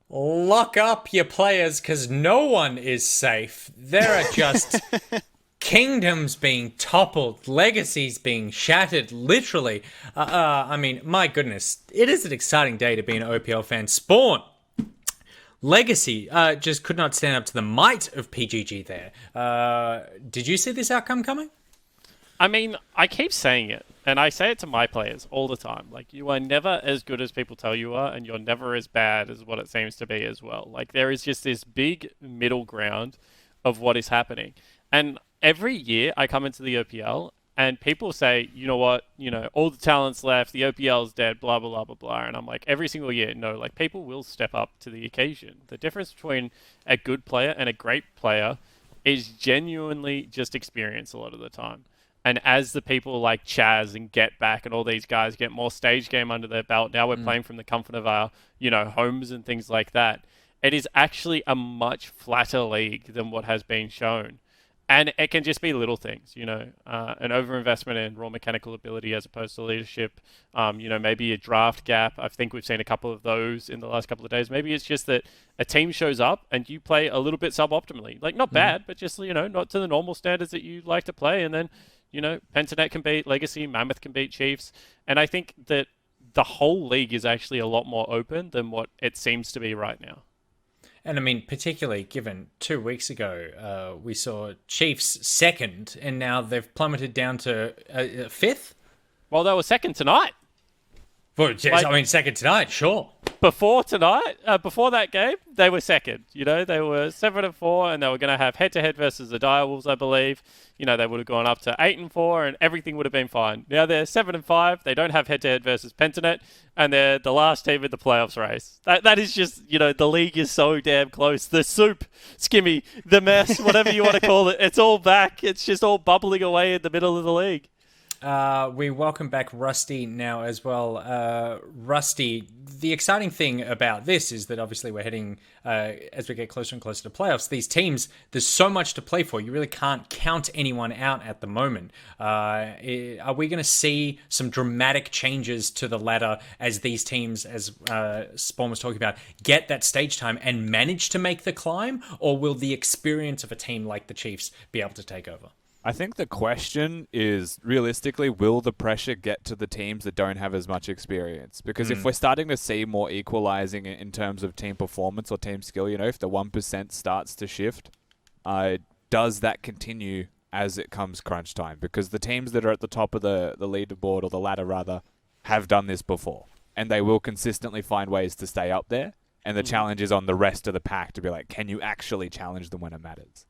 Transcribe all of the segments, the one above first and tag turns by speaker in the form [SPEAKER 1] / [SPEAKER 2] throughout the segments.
[SPEAKER 1] Lock up your players because no one is safe. There are just kingdoms being toppled, legacies being shattered, literally. I mean, my goodness, it is an exciting day to be an OPL fan. Spawn, Legacy, just could not stand up to the might of PGG there. Did you see this outcome coming?
[SPEAKER 2] I mean, I keep saying it, and I say it to my players all the time. Like, you are never as good as people tell you are, and you're never as bad as what it seems to be as well. Like, there is just this big middle ground of what is happening. And every year I come into the OPL, and people say, you know what, all the talent's left, the OPL's dead, blah, blah, blah, blah, blah. And I'm like, every single year, no, like, people will step up to the occasion. The difference between a good player and a great player is genuinely just experience a lot of the time. And as the people like Chaz and Get Back and all these guys get more stage game under their belt, now we're playing from the comfort of our, homes and things like that. It is actually a much flatter league than what has been shown. And it can just be little things, an overinvestment in raw mechanical ability as opposed to leadership, maybe a draft gap. I think we've seen a couple of those in the last couple of days. Maybe it's just that a team shows up and you play a little bit suboptimally. Like, not bad, but just, not to the normal standards that you like to play. And then, Pentanet can beat Legacy, Mammoth can beat Chiefs. And I think that the whole league is actually a lot more open than what it seems to be right now.
[SPEAKER 1] And I mean, particularly given 2 weeks ago, we saw Chiefs second, and now they've plummeted down to fifth.
[SPEAKER 2] Well, they were second tonight.
[SPEAKER 1] Well, I mean, second tonight, sure.
[SPEAKER 2] Before that game, they were second. They were 7-4, and they were going to have head-to-head versus the Direwolves, I believe. They would have gone up to 8-4, and everything would have been fine. Now they're 7-5. They don't have head-to-head versus Pentanet, and they're the last team in the playoffs race. That is just, the league is so damn close. The soup, Skimmy, the mess, whatever you want to call it, it's all back. It's just all bubbling away in the middle of the league.
[SPEAKER 1] We welcome back Rusty now as well. Rusty, the exciting thing about this is that obviously we're heading, as we get closer and closer to playoffs, these teams, there's so much to play for. You really can't count anyone out at the moment. Are we going to see some dramatic changes to the ladder as these teams, as Spawn was talking about, get that stage time and manage to make the climb? Or will the experience of a team like the Chiefs be able to take over?
[SPEAKER 3] I think the question is, realistically, will the pressure get to the teams that don't have as much experience? Because if we're starting to see more equalizing in terms of team performance or team skill, if the 1% starts to shift, does that continue as it comes crunch time? Because the teams that are at the top of the leaderboard, or the ladder rather, have done this before. And they will consistently find ways to stay up there. And the challenge is on the rest of the pack to be like, can you actually challenge them when it matters?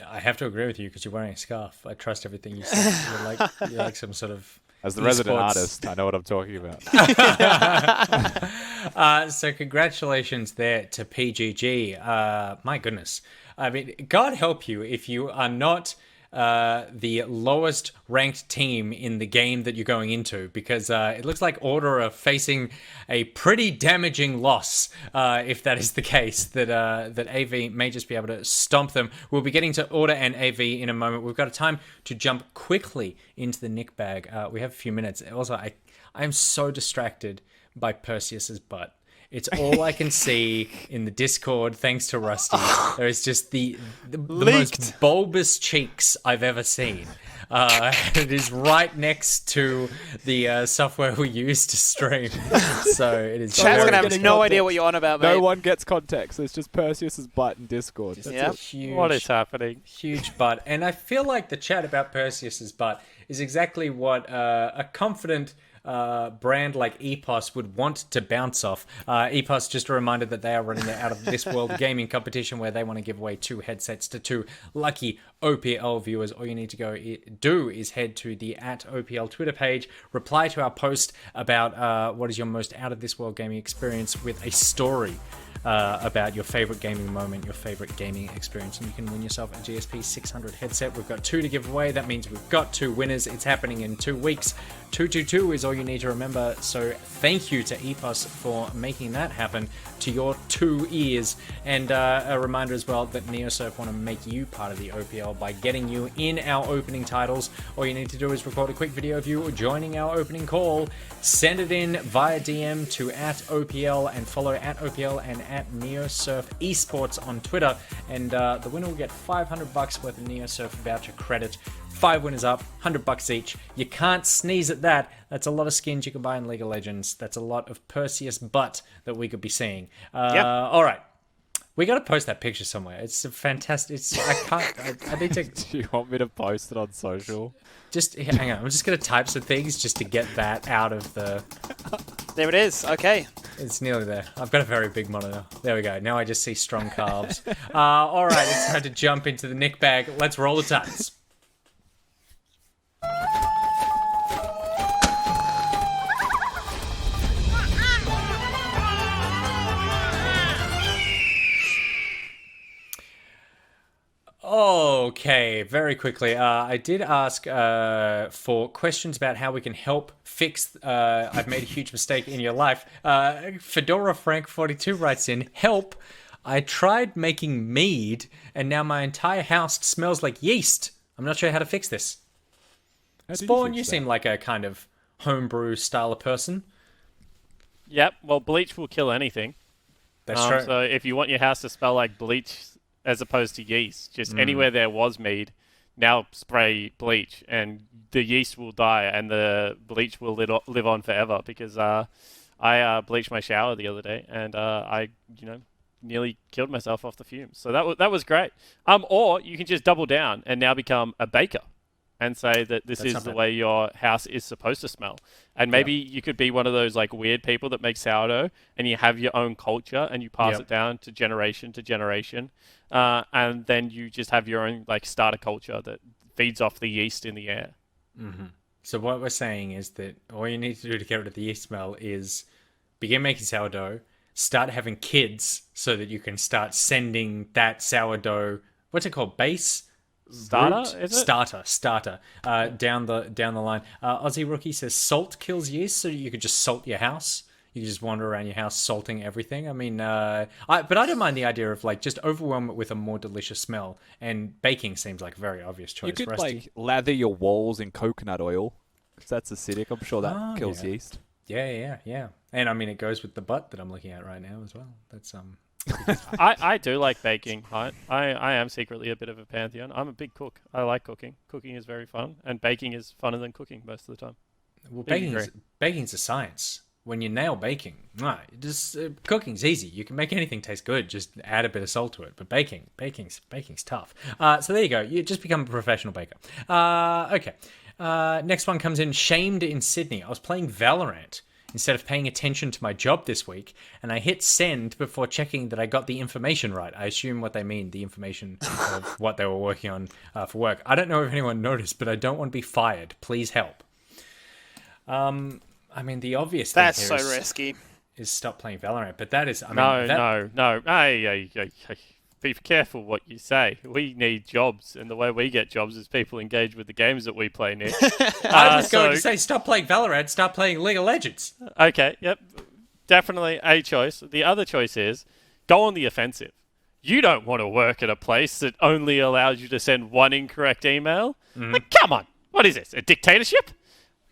[SPEAKER 1] I have to agree with you because you're wearing a scarf. I trust everything you say. You're like some sort of...
[SPEAKER 3] As the resident artist, I know what I'm talking about.
[SPEAKER 1] So congratulations there to PGG. My goodness. I mean, God help you if you are not the lowest ranked team in the game that you're going into, because it looks like Order are facing a pretty damaging loss, if that is the case, that AV may just be able to stomp them. We'll be getting to Order and AV in a moment. We've got a time to jump quickly into the Nick bag. We have a few minutes. Also, I am so distracted by Perseus's butt. It's all I can see in the Discord, thanks to Rusty. There is just the most bulbous cheeks I've ever seen. It is right next to the software we use to stream. So it is...
[SPEAKER 4] Chad's going to have no idea what you're on about, mate.
[SPEAKER 3] No one gets context. It's just Perseus's butt in Discord.
[SPEAKER 1] Huge,
[SPEAKER 2] what is happening?
[SPEAKER 1] Huge butt. And I feel like the chat about Perseus's butt is exactly what a confident... brand like EPOS would want to bounce off. EPOS, just a reminder that they are running their Out of This World gaming competition where they want to give away 2 headsets to 2 lucky OPL viewers. All you need to do is head to the @OPL Twitter page, reply to our post about what is your most Out of This World gaming experience with a story about your favorite gaming moment, your favorite gaming experience, and you can win yourself a GSP 600 headset. We've got 2 to give away. That means we've got 2 winners. It's happening in 2 weeks. 222 is all you need to remember. So thank you to EPOS for making that happen to your 2 ears. And a reminder as well that NeoSurf want to make you part of the OPL OPL by getting you in our opening titles. All you need to do is record a quick video of you joining our opening call, send it in via DM to @OPL and follow @OPL and @NeoSurf Esports on Twitter, and the winner will get $500 worth of NeoSurf voucher credit. 5 winners up, $100 each. You can't sneeze at that. That's a lot of skins you can buy in League of Legends. That's a lot of Perseus butt that we could be seeing. All right. We got to post that picture somewhere. It's a fantastic... I need to...
[SPEAKER 3] Do you want me to post it on social?
[SPEAKER 1] Just hang on. I'm just going to type some things just to get that out of the...
[SPEAKER 4] There it is. Okay.
[SPEAKER 1] It's nearly there. I've got a very big monitor. There we go. Now I just see strong calves. All right. It's time to jump into the Nick bag. Let's roll the tides. Okay, very quickly. I did ask for questions about how we can help fix I've made a huge mistake in your life. Fedora Frank 42 writes in, help, I tried making mead and now my entire house smells like yeast. I'm not sure how to fix this. Spawn, you seem like a kind of homebrew style of person.
[SPEAKER 2] Yep, well, bleach will kill anything.
[SPEAKER 1] That's true.
[SPEAKER 2] So if you want your house to smell like bleach as opposed to yeast, just anywhere there was mead, now spray bleach and the yeast will die and the bleach will live on forever, because I bleached my shower the other day and I nearly killed myself off the fumes. So that was great. Or you can just double down and now become a baker and say that this is the way your house is supposed to smell. And maybe you could be one of those like weird people that make sourdough and you have your own culture and you pass it down to generation to generation. And then you just have your own like starter culture that feeds off the yeast in the air.
[SPEAKER 1] Mm-hmm. So what we're saying is that all you need to do to get rid of the yeast smell is begin making sourdough, start having kids so that you can start sending that sourdough, what's it called, base?
[SPEAKER 2] Starter, is it?
[SPEAKER 1] Starter. Down the line. Aussie Rookie says salt kills yeast, so you could just salt your house. You could just wander around your house salting everything. I mean, but I don't mind the idea of like just overwhelm it with a more delicious smell. And baking seems like a very obvious choice.
[SPEAKER 3] You could
[SPEAKER 1] Rusty?
[SPEAKER 3] like lather your walls in coconut oil, because that's acidic. I'm sure that kills yeast.
[SPEAKER 1] Yeah. And I mean, it goes with the butt that I'm looking at right now as well. That's
[SPEAKER 2] I do like baking. I am secretly a bit of a pantheon. I'm a big cook. I like cooking. Cooking is very fun, and baking is funner than cooking most of the time.
[SPEAKER 1] Well, baking's a science. When you nail baking, cooking's easy. You can make anything taste good. Just add a bit of salt to it. But baking's tough. So there you go. You just become a professional baker. Okay. Next one comes in. Shamed in Sydney. I was playing Valorant instead of paying attention to my job this week, and I hit send before checking that I got the information right. I assume what they mean, the information of what they were working on for work. I don't know if anyone noticed, but I don't want to be fired. Please help. I mean, the obvious thing
[SPEAKER 4] That's
[SPEAKER 1] here
[SPEAKER 4] so risky.
[SPEAKER 1] is stop playing Valorant, but that is...
[SPEAKER 2] No. Hey, be careful what you say. We need jobs, and the way we get jobs is people engage with the games that we play, Nick.
[SPEAKER 1] I was going to say, stop playing Valorant, start playing League of Legends.
[SPEAKER 2] Okay, yep. Definitely a choice. The other choice is go on the offensive. You don't want to work at a place that only allows you to send one incorrect email. Like, come on. What is this, a dictatorship?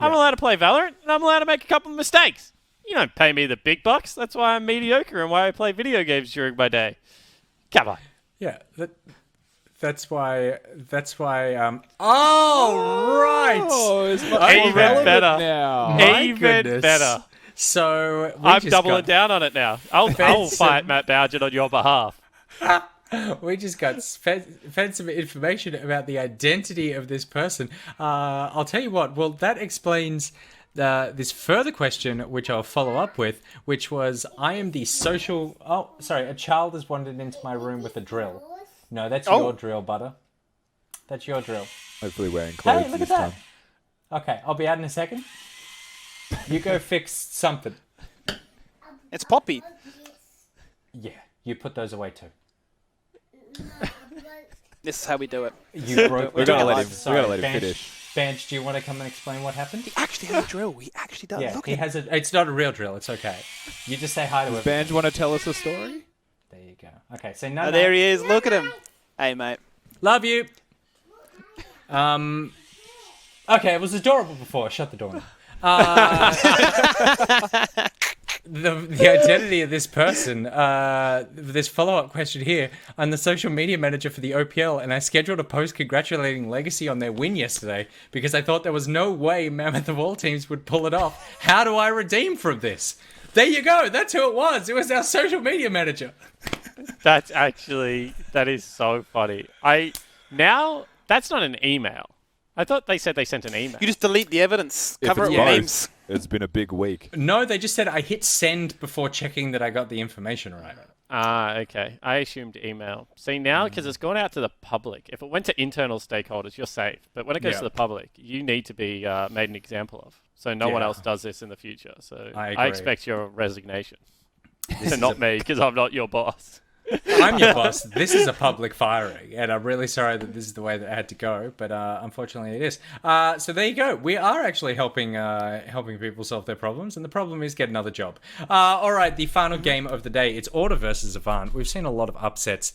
[SPEAKER 2] I'm allowed to play Valorant, and I'm allowed to make a couple of mistakes. You don't pay me the big bucks. That's why I'm mediocre and why I play video games during my day. Come on.
[SPEAKER 1] Yeah, that's why. Oh, right.
[SPEAKER 3] Oh, it's
[SPEAKER 2] even better
[SPEAKER 3] now.
[SPEAKER 2] Even better.
[SPEAKER 1] So
[SPEAKER 2] I'm doubling down on it now. I'll fight Matt Bouget on your behalf.
[SPEAKER 1] We just got fed some information about the identity of this person. I'll tell you what. Well, that explains this further question, which I'll follow up with, which was, I am the social... Oh, sorry. A child has wandered into my room with a drill. No, that's your drill, Butter. That's your drill.
[SPEAKER 3] Hopefully wearing clothes
[SPEAKER 1] look
[SPEAKER 3] this
[SPEAKER 1] at
[SPEAKER 3] time.
[SPEAKER 1] that. Okay, I'll be out in a second. You go fix something.
[SPEAKER 4] It's Poppy.
[SPEAKER 1] Yeah, you put those away too.
[SPEAKER 4] This is how we do it.
[SPEAKER 1] You broke.
[SPEAKER 3] We're gonna let him finish.
[SPEAKER 1] Bench, do you want to come and explain what happened?
[SPEAKER 4] He actually has a drill. He actually does.
[SPEAKER 1] Yeah,
[SPEAKER 4] Look
[SPEAKER 1] he has a. It's not a real drill. It's okay. You just say hi to him.
[SPEAKER 3] Banj, want to tell us a story?
[SPEAKER 1] There you go. Okay, so no.
[SPEAKER 4] There he is. Look at him. Hey, mate.
[SPEAKER 1] Love you. Okay, it was adorable before. Shut the door now. The identity of this person, this follow-up question here. I'm the social media manager for the OPL, and I scheduled a post congratulating Legacy on their win yesterday because I thought there was no way Mammoth of all teams would pull it off. How do I redeem from this? There you go. That's who it was. It was our social media manager.
[SPEAKER 2] That is so funny. That's not an email. I thought they said they sent an email.
[SPEAKER 4] You just delete the evidence.
[SPEAKER 3] If
[SPEAKER 4] Cover it
[SPEAKER 3] it's
[SPEAKER 4] with
[SPEAKER 3] both,
[SPEAKER 4] names.
[SPEAKER 3] it's been a big week.
[SPEAKER 1] No, they just said I hit send before checking that I got the information right.
[SPEAKER 2] Okay. I assumed email. See, now, because it's gone out to the public, if it went to internal stakeholders, you're safe. But when it goes to the public, you need to be made an example of. So no one else does this in the future. So I expect your resignation. So not me, because I'm not your boss.
[SPEAKER 1] I'm your boss. This is a public firing, and I'm really sorry that this is the way that it had to go, but unfortunately it is. So there you go. We are actually helping people solve their problems, and the problem is get another job. All right, the final game of the day. It's Order versus Avant. We've seen a lot of upsets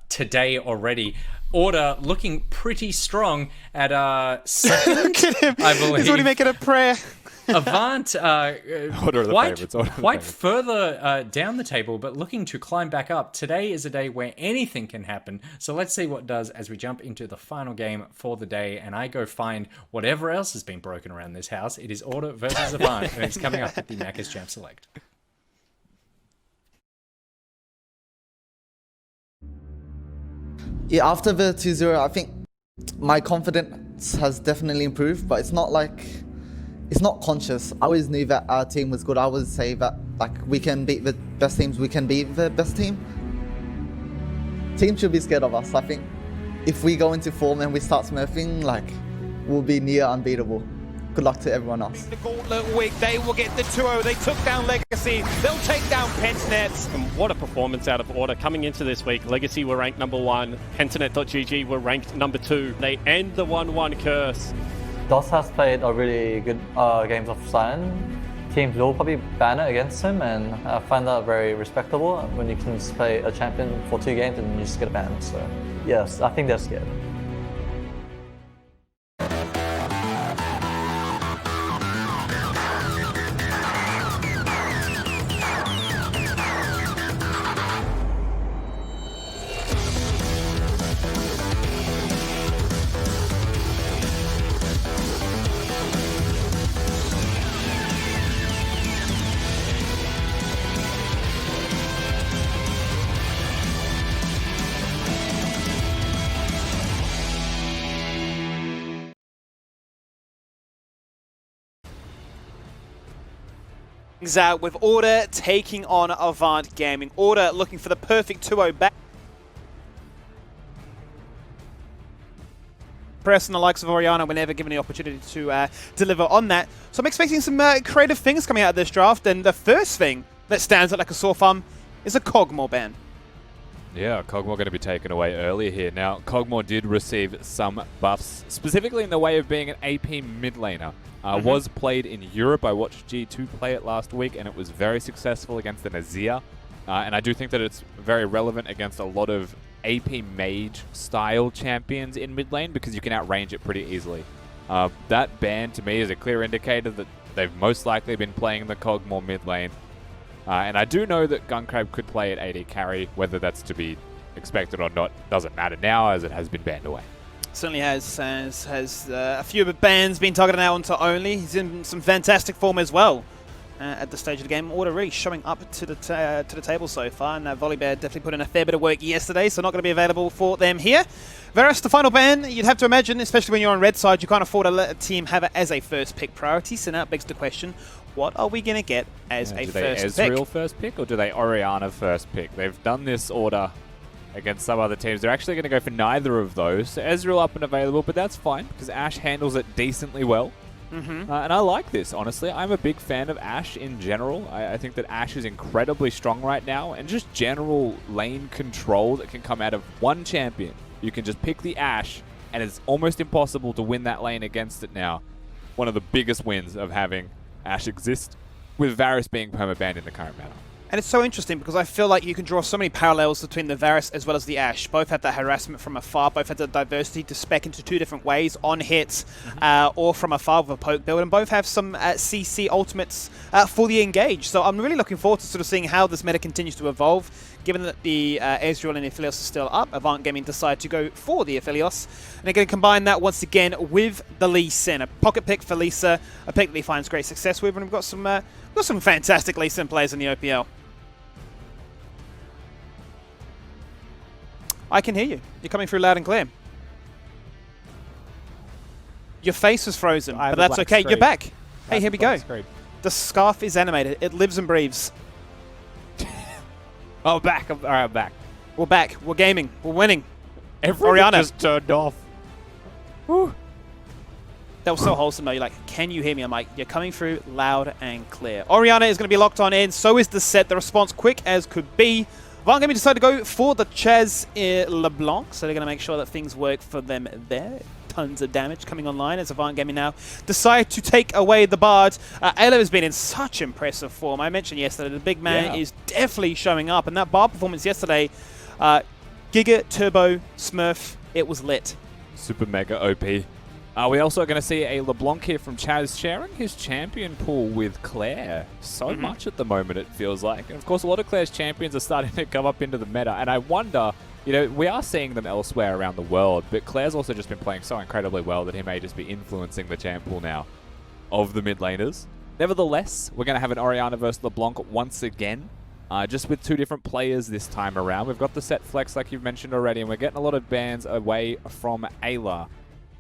[SPEAKER 1] today already. Order looking pretty strong at second,
[SPEAKER 4] Look at him.
[SPEAKER 1] I believe.
[SPEAKER 4] He's already making a prayer.
[SPEAKER 1] Avant
[SPEAKER 3] Order of the favorites.
[SPEAKER 1] Quite further down the table, but looking to climb back up. Today is a day where anything can happen. So let's see what does as we jump into the final game for the day, and I go find whatever else has been broken around this house. It is Order versus Avant, and it's coming up with the Macca's Champ Select.
[SPEAKER 5] Yeah, after the 2-0, I think my confidence has definitely improved, but it's not conscious. I always knew that our team was good. I always say that we can beat the best teams, we can beat the best team. Team should be scared of us. I think if we go into form and we start smurfing, we'll be near unbeatable. Good luck to everyone else.
[SPEAKER 6] The gauntlet week, they will get the 2-0. They took down Legacy. They'll take down Pentanet.
[SPEAKER 2] And what a performance out of Order. Coming into this week, Legacy were ranked number 1. Pentanet.gg were ranked number 2. They end the 1-1 curse.
[SPEAKER 7] DOS has played a really good games of Silent. Teams will probably ban it against him, and I find that very respectable when you can just play a champion for 2 games and you just get banned. So yes, I think they're scared.
[SPEAKER 4] Out with Order taking on Avant Gaming. Order looking for the perfect 2-0 back. Press and the likes of Oriana were never given the opportunity to deliver on that. So I'm expecting some creative things coming out of this draft, and the first thing that stands out like a sore thumb is a Kog'Maw ban.
[SPEAKER 3] Yeah, Kog'Maw going to be taken away early here. Now, Kog'Maw did receive some buffs, specifically in the way of being an AP mid laner. Was played in Europe. I watched G2 play it last week, and it was very successful against the Nazir. And I do think that it's very relevant against a lot of AP mage style champions in mid lane because you can outrange it pretty easily. That ban to me is a clear indicator that they've most likely been playing the Kog'Maw mid lane. And I do know that Gunkrab could play at AD carry, whether that's to be expected or not doesn't matter now as it has been banned away.
[SPEAKER 4] Certainly has a few of the bans been targeted now onto Only. He's in some fantastic form as well at the stage of the game. Order really showing up to the table so far, and Volibear definitely put in a fair bit of work yesterday, so not going to be available for them here. Varus, the final ban, you'd have to imagine, especially when you're on red side, you can't afford to let a team have it as a first pick priority, so now it begs the question, what are we going to get as a first pick?
[SPEAKER 3] Do they Ezreal first pick, or do they Oriana first pick? They've done this Order against some other teams. They're actually going to go for neither of those. So Ezreal up and available, but that's fine because Ashe handles it decently well. And I like this, honestly. I'm a big fan of Ashe in general. I think that Ashe is incredibly strong right now, and just general lane control that can come out of one champion. You can just pick the Ashe, and it's almost impossible to win that lane against it now. One of the biggest wins of having Ashe exist, with Varus being permabanned in the current meta.
[SPEAKER 4] And it's so interesting because I feel like you can draw so many parallels between the Varus as well as the Ashe. Both have that harassment from afar, both have the diversity to spec into two different ways, on hits or from afar with a poke build, and both have some CC ultimates fully engaged. So I'm really looking forward to sort of seeing how this meta continues to evolve. Given that the Ezreal and Aphelios are still up, Avant Gaming decide to go for the Aphelios. And they're going to combine that once again with the Lee Sin. A pocket pick for Lisa, a pick that he finds great success with, and we've got some fantastic Lee Sin players in the OPL. I can hear you. You're coming through loud and clear. Your face was frozen, but that's okay. You're back. Hey, here we go. The scarf is animated. It lives and breathes.
[SPEAKER 3] Oh, back. All right, I'm back.
[SPEAKER 4] We're back. We're gaming. We're winning.
[SPEAKER 3] Everything just turned off.
[SPEAKER 4] Whew. That was so wholesome, though. You're like, can you hear me? I'm like, you're coming through loud and clear. Orianna is going to be locked on in. So is the set. The response quick as could be. Avant Gaming decided to go for the Chaz LeBlanc, so they're going to make sure that things work for them there. Tons of damage coming online as Avant Gaming now decide to take away the Bard. Ayla has been in such impressive form. I mentioned yesterday the big man is definitely showing up, and that Bard performance yesterday, Giga, Turbo, Smurf, it was lit.
[SPEAKER 3] Super mega OP. We also are going to see a LeBlanc here from Chaz sharing his champion pool with Claire. So much at the moment, it feels like. And of course, a lot of Claire's champions are starting to come up into the meta. And I wonder, you know, we are seeing them elsewhere around the world, but Claire's also just been playing so incredibly well that he may just be influencing the champ pool now of the mid laners. Nevertheless, we're going to have an Orianna versus LeBlanc once again. Just with two different players this time around. We've got the set flex like you've mentioned already, and we're getting a lot of bans away from Ayla.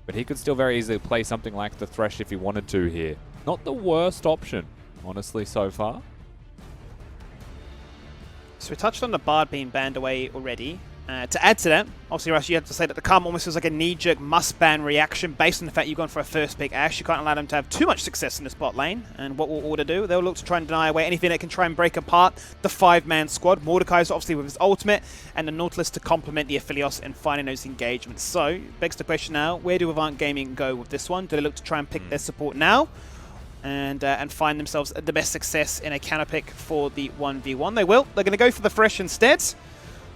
[SPEAKER 3] But he could still very easily play something like the Thresh if he wanted to here. Not the worst option, honestly, so far.
[SPEAKER 4] So we touched on the Bard being banned away already. To add to that, obviously, Rush, you have to say that the Karma almost feels like a knee-jerk must-ban reaction based on the fact you've gone for a first-pick Ashe. You can't allow them to have too much success in the spot lane. And what will Order do? They'll look to try and deny away anything that can try and break apart the five-man squad. Mordekaiser, obviously, with his ultimate, and the Nautilus to complement the Aphelios and finding those engagements. So, begs the question now, where do Avant Gaming go with this one? Do they look to try and pick their support now? And find themselves the best success in a counter pick for the 1v1? They will. They're going to go for the Thresh instead.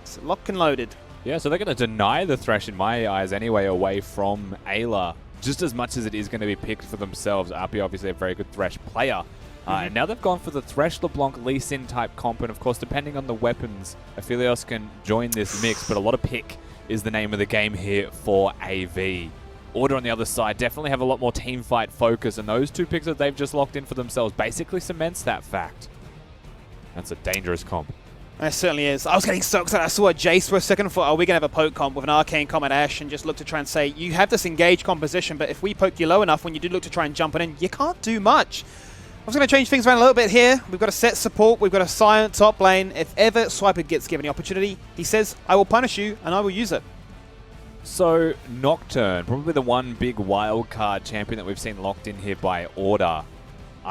[SPEAKER 4] It's locked and loaded.
[SPEAKER 3] Yeah, so they're going to deny the Thresh, in my eyes anyway, away from Ayla, just as much as it is going to be picked for themselves. RP obviously a very good Thresh player. And now they've gone for the Thresh, LeBlanc, Lee Sin type comp, and of course, depending on the weapons, Aphelios can join this mix, but a lot of pick is the name of the game here for AV. Order on the other side definitely have a lot more team fight focus, and those two picks that they've just locked in for themselves basically cements that fact. That's a dangerous comp.
[SPEAKER 4] It certainly is. I was getting so excited. I saw a Jace for a second and thought, are we going to have a poke comp with an Arcane comp at Ashe, and just look to try and say, you have this engaged composition, but if we poke you low enough when you do look to try and jump it in, you can't do much. I was going to change things around a little bit here. We've got a set support. We've got a silent top lane. If ever Swiper gets given the opportunity, he says, I will punish you, and I will use it.
[SPEAKER 3] So, Nocturne, probably the one big wildcard champion that we've seen locked in here by Order,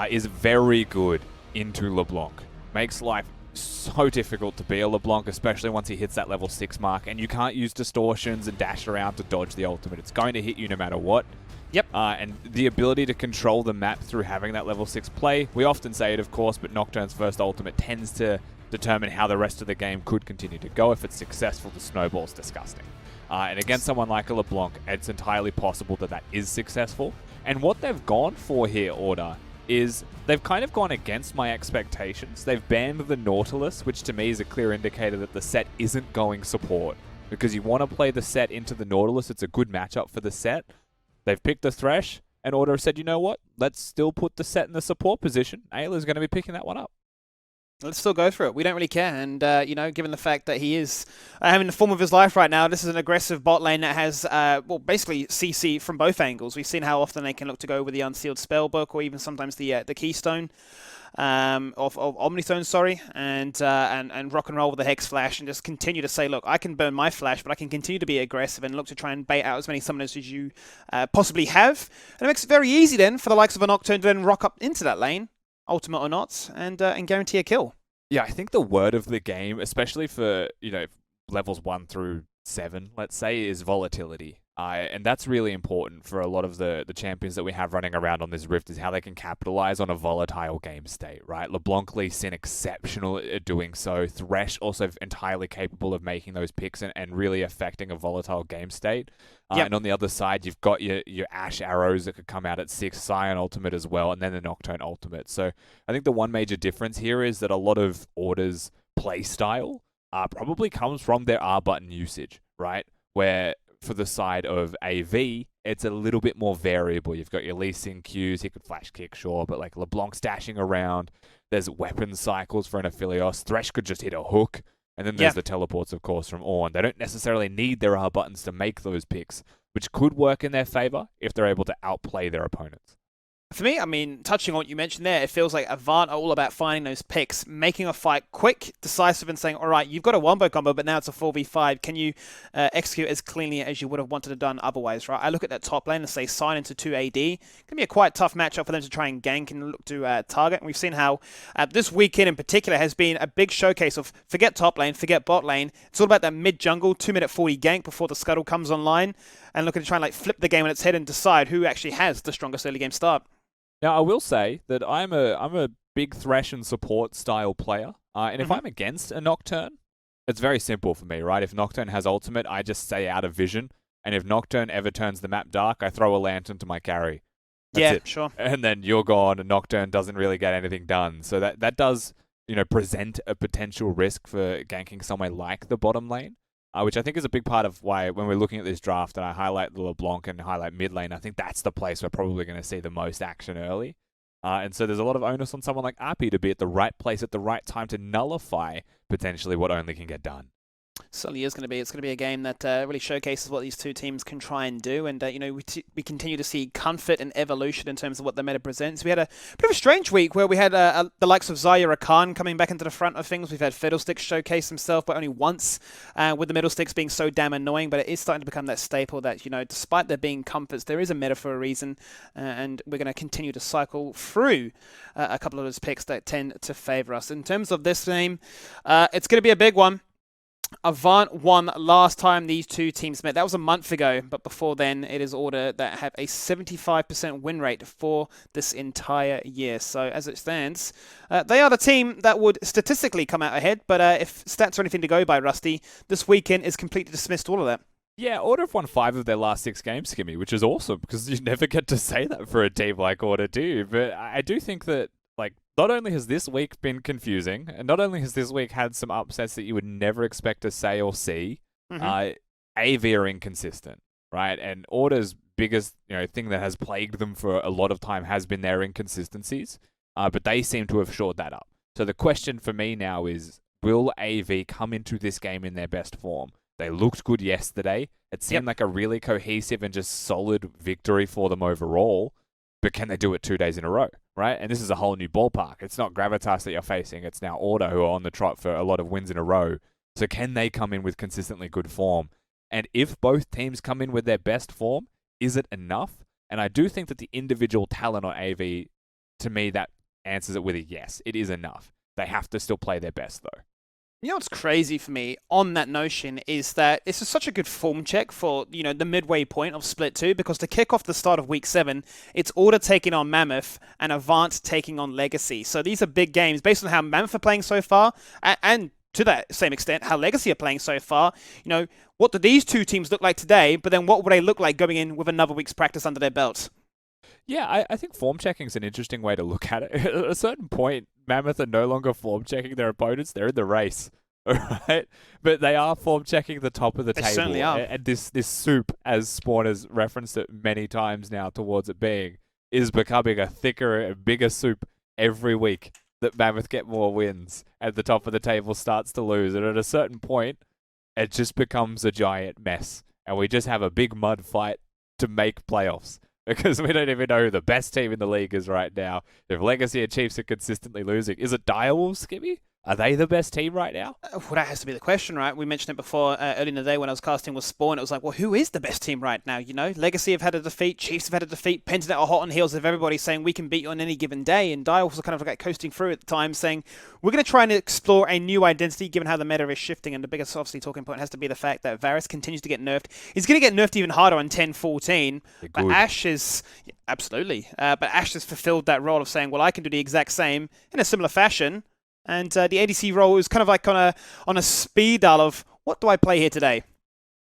[SPEAKER 3] is very good into LeBlanc. Makes life so difficult to be a LeBlanc, especially once he hits that level 6 mark, and you can't use distortions and dash around to dodge the ultimate. It's going to hit you no matter what.
[SPEAKER 4] Yep.
[SPEAKER 3] And the ability to control the map through having that level 6 play, we often say it, of course, but Nocturne's first ultimate tends to determine how the rest of the game could continue to go. If it's successful, the snowball's disgusting. And against someone like a LeBlanc, it's entirely possible that that is successful. And what they've gone for here, Order, is they've kind of gone against my expectations. They've banned the Nautilus, which to me is a clear indicator that the set isn't going support. Because you want to play the set into the Nautilus, it's a good matchup for the set. They've picked the Thresh, and Order have said, you know what, let's still put the set in the support position. Ayla's going to be picking that one up.
[SPEAKER 4] Let's still go for it. We don't really care. And, you know, given the fact that he is having the form of his life right now, this is an aggressive bot lane that has, well, basically CC from both angles. We've seen how often they can look to go with the Unsealed Spellbook or even sometimes the Keystone of Omnithone, sorry, and rock and roll with the Hex Flash and just continue to say, look, I can burn my Flash, but I can continue to be aggressive and look to try and bait out as many summoners as you possibly have. And it makes it very easy then for the likes of a Nocturne to then rock up into that lane, ultimate or not, and guarantee a kill.
[SPEAKER 3] Yeah, I think the word of the game, especially for, you know, levels 1 through 7, let's say, is volatility. And that's really important for a lot of the champions that we have running around on this Rift, is how they can capitalize on a volatile game state, right? LeBlanc, Lee Sin exceptional at doing so. Thresh also entirely capable of making those picks and really affecting a volatile game state. And on the other side, you've got your Ashe arrows that could come out at 6, Scion ultimate as well, and then the Nocturne ultimate. So I think the one major difference here is that a lot of Order's play style probably comes from their R button usage, right? Where for the side of AV, it's a little bit more variable. You've got your Lee Sin Qs, he could flash kick, sure, but like LeBlanc's dashing around. There's weapon cycles for an Aphelios. Thresh could just hit a hook. And then there's the teleports, of course, from Ornn. They don't necessarily need their R buttons to make those picks, which could work in their favor if they're able to outplay their opponents.
[SPEAKER 4] For me, I mean, touching on what you mentioned there, it feels like Avant are all about finding those picks, making a fight quick, decisive, and saying, all right, you've got a wombo combo, but now it's a 4v5. Can you execute as cleanly as you would have wanted to done otherwise, right? I look at that top lane and say sign into 2 AD. It can be a quite tough matchup for them to try and gank and look to target. And we've seen how this weekend in particular has been a big showcase of forget top lane, forget bot lane. It's all about that mid-jungle, 2-minute 40 gank before the scuttle comes online, and looking to try and like flip the game on its head and decide who actually has the strongest early game start.
[SPEAKER 3] Now, I will say that I'm a big Thresh and support style player, and if I'm against a Nocturne, it's very simple for me, right? If Nocturne has ultimate, I just stay out of vision, and if Nocturne ever turns the map dark, I throw a lantern to my carry. That's it.
[SPEAKER 4] Sure.
[SPEAKER 3] And then you're gone, and Nocturne doesn't really get anything done. So that does, present a potential risk for ganking somewhere like the bottom lane. Which I think is a big part of why when we're looking at this draft and I highlight the LeBlanc and highlight mid lane, I think that's the place we're probably going to see the most action early. And so there's a lot of onus on someone like Api to be at the right place at the right time to nullify potentially what only can get done.
[SPEAKER 4] Certainly is going to be. It's going to be a game that really showcases what these two teams can try and do. And, we continue to see comfort and evolution in terms of what the meta presents. We had a bit of a strange week where we had the likes of Zarya Rakan coming back into the front of things. We've had Fiddlesticks showcase himself, but only once, with the Middlesticks being so damn annoying. But it is starting to become that staple that, despite there being comforts, there is a meta for a reason. And we're going to continue to cycle through a couple of those picks that tend to favor us. In terms of this game, it's going to be a big one. Avant won last time these two teams met. That was a month ago, but before then, it is Order that have a 75% win rate for this entire year. So as it stands, they are the team that would statistically come out ahead, but if stats are anything to go by, Rusty, this weekend is completely dismissed all of that.
[SPEAKER 3] Yeah, Order have won 5 of their last 6 games, Skimmy, which is awesome, because you never get to say that for a team like Order, do you? But I do think that, not only has this week been confusing, and not only has this week had some upsets that you would never expect to say or see, AV are inconsistent, right? And Order's biggest thing that has plagued them for a lot of time has been their inconsistencies, but they seem to have shored that up. So the question for me now is, will AV come into this game in their best form? They looked good yesterday. It seemed like a really cohesive and just solid victory for them overall, but can they do it 2 days in a row? Right? And this is a whole new ballpark. It's not Gravitas that you're facing. It's now Order, who are on the trot for a lot of wins in a row. So can they come in with consistently good form? And if both teams come in with their best form, is it enough? And I do think that the individual talent on AV, to me, that answers it with a yes. It is enough. They have to still play their best, though.
[SPEAKER 4] You know what's crazy for me on that notion is that it's such a good form check for, the midway point of Split 2, because to kick off the start of Week 7, it's Order taking on Mammoth and Avant taking on Legacy. So these are big games based on how Mammoth are playing so far, and to that same extent, how Legacy are playing so far. What do these two teams look like today, but then what would they look like going in with another week's practice under their belts?
[SPEAKER 3] Yeah, I think form checking is an interesting way to look at it. At a certain point, Mammoth are no longer form checking their opponents; they're in the race, all right. But they are form checking the top of the table.
[SPEAKER 4] Certainly are.
[SPEAKER 3] And this soup, as Spawn has referenced it many times now, towards it being, is becoming a thicker and bigger soup every week. That Mammoth get more wins, and the top of the table starts to lose, and at a certain point, it just becomes a giant mess, and we just have a big mud fight to make playoffs. Because we don't even know who the best team in the league is right now. If Legacy and Chiefs are consistently losing. Is it Direwolves, Skibby? Are they the best team right now?
[SPEAKER 4] Well, that has to be the question, right? We mentioned it before early in the day when I was casting with Spawn. It was like, well, who is the best team right now? You know, Legacy have had a defeat, Chiefs have had a defeat, Pentanet are hot on heels of everybody saying we can beat you on any given day. And Dire was kind of like coasting through at the time saying, we're going to try and explore a new identity given how the meta is shifting. And the biggest, obviously, talking point has to be the fact that Varus continues to get nerfed. He's going to get nerfed even harder on 10-14. But Ashe is... Yeah, absolutely. But Ashe has fulfilled that role of saying, well, I can do the exact same in a similar fashion. And the ADC role is kind of like on a speed dial of what do I play here today?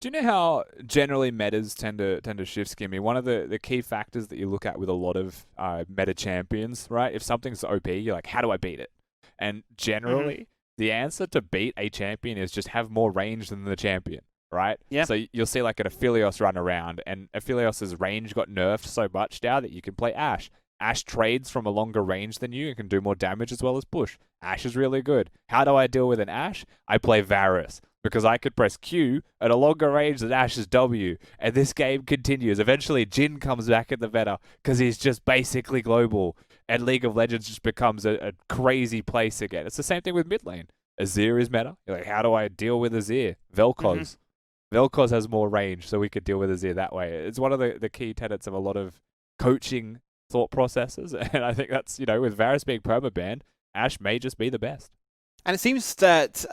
[SPEAKER 3] Do you know how generally metas tend to shift, Skimmy? One of the key factors that you look at with a lot of meta champions, right? If something's OP, you're like, how do I beat it? And generally, the answer to beat a champion is just have more range than the champion, right?
[SPEAKER 4] Yeah.
[SPEAKER 3] So you'll see like an Aphelios run around, and Aphelios' range got nerfed so much now that you can play Ashe. Ashe trades from a longer range than you and can do more damage as well as push. Ashe is really good. How do I deal with an Ashe? I play Varus, because I could press Q at a longer range than Ashe's W, and this game continues. Eventually, Jhin comes back in the meta because he's just basically global, and League of Legends just becomes a crazy place again. It's the same thing with mid lane. Azir is meta. You're like, how do I deal with Azir? Vel'Koz. Vel'Koz has more range, so we could deal with Azir that way. It's one of the key tenets of a lot of coaching thought processes, and I think that's, you know, with Varus being permabanned, Ashe may just be the best.
[SPEAKER 4] And it seems that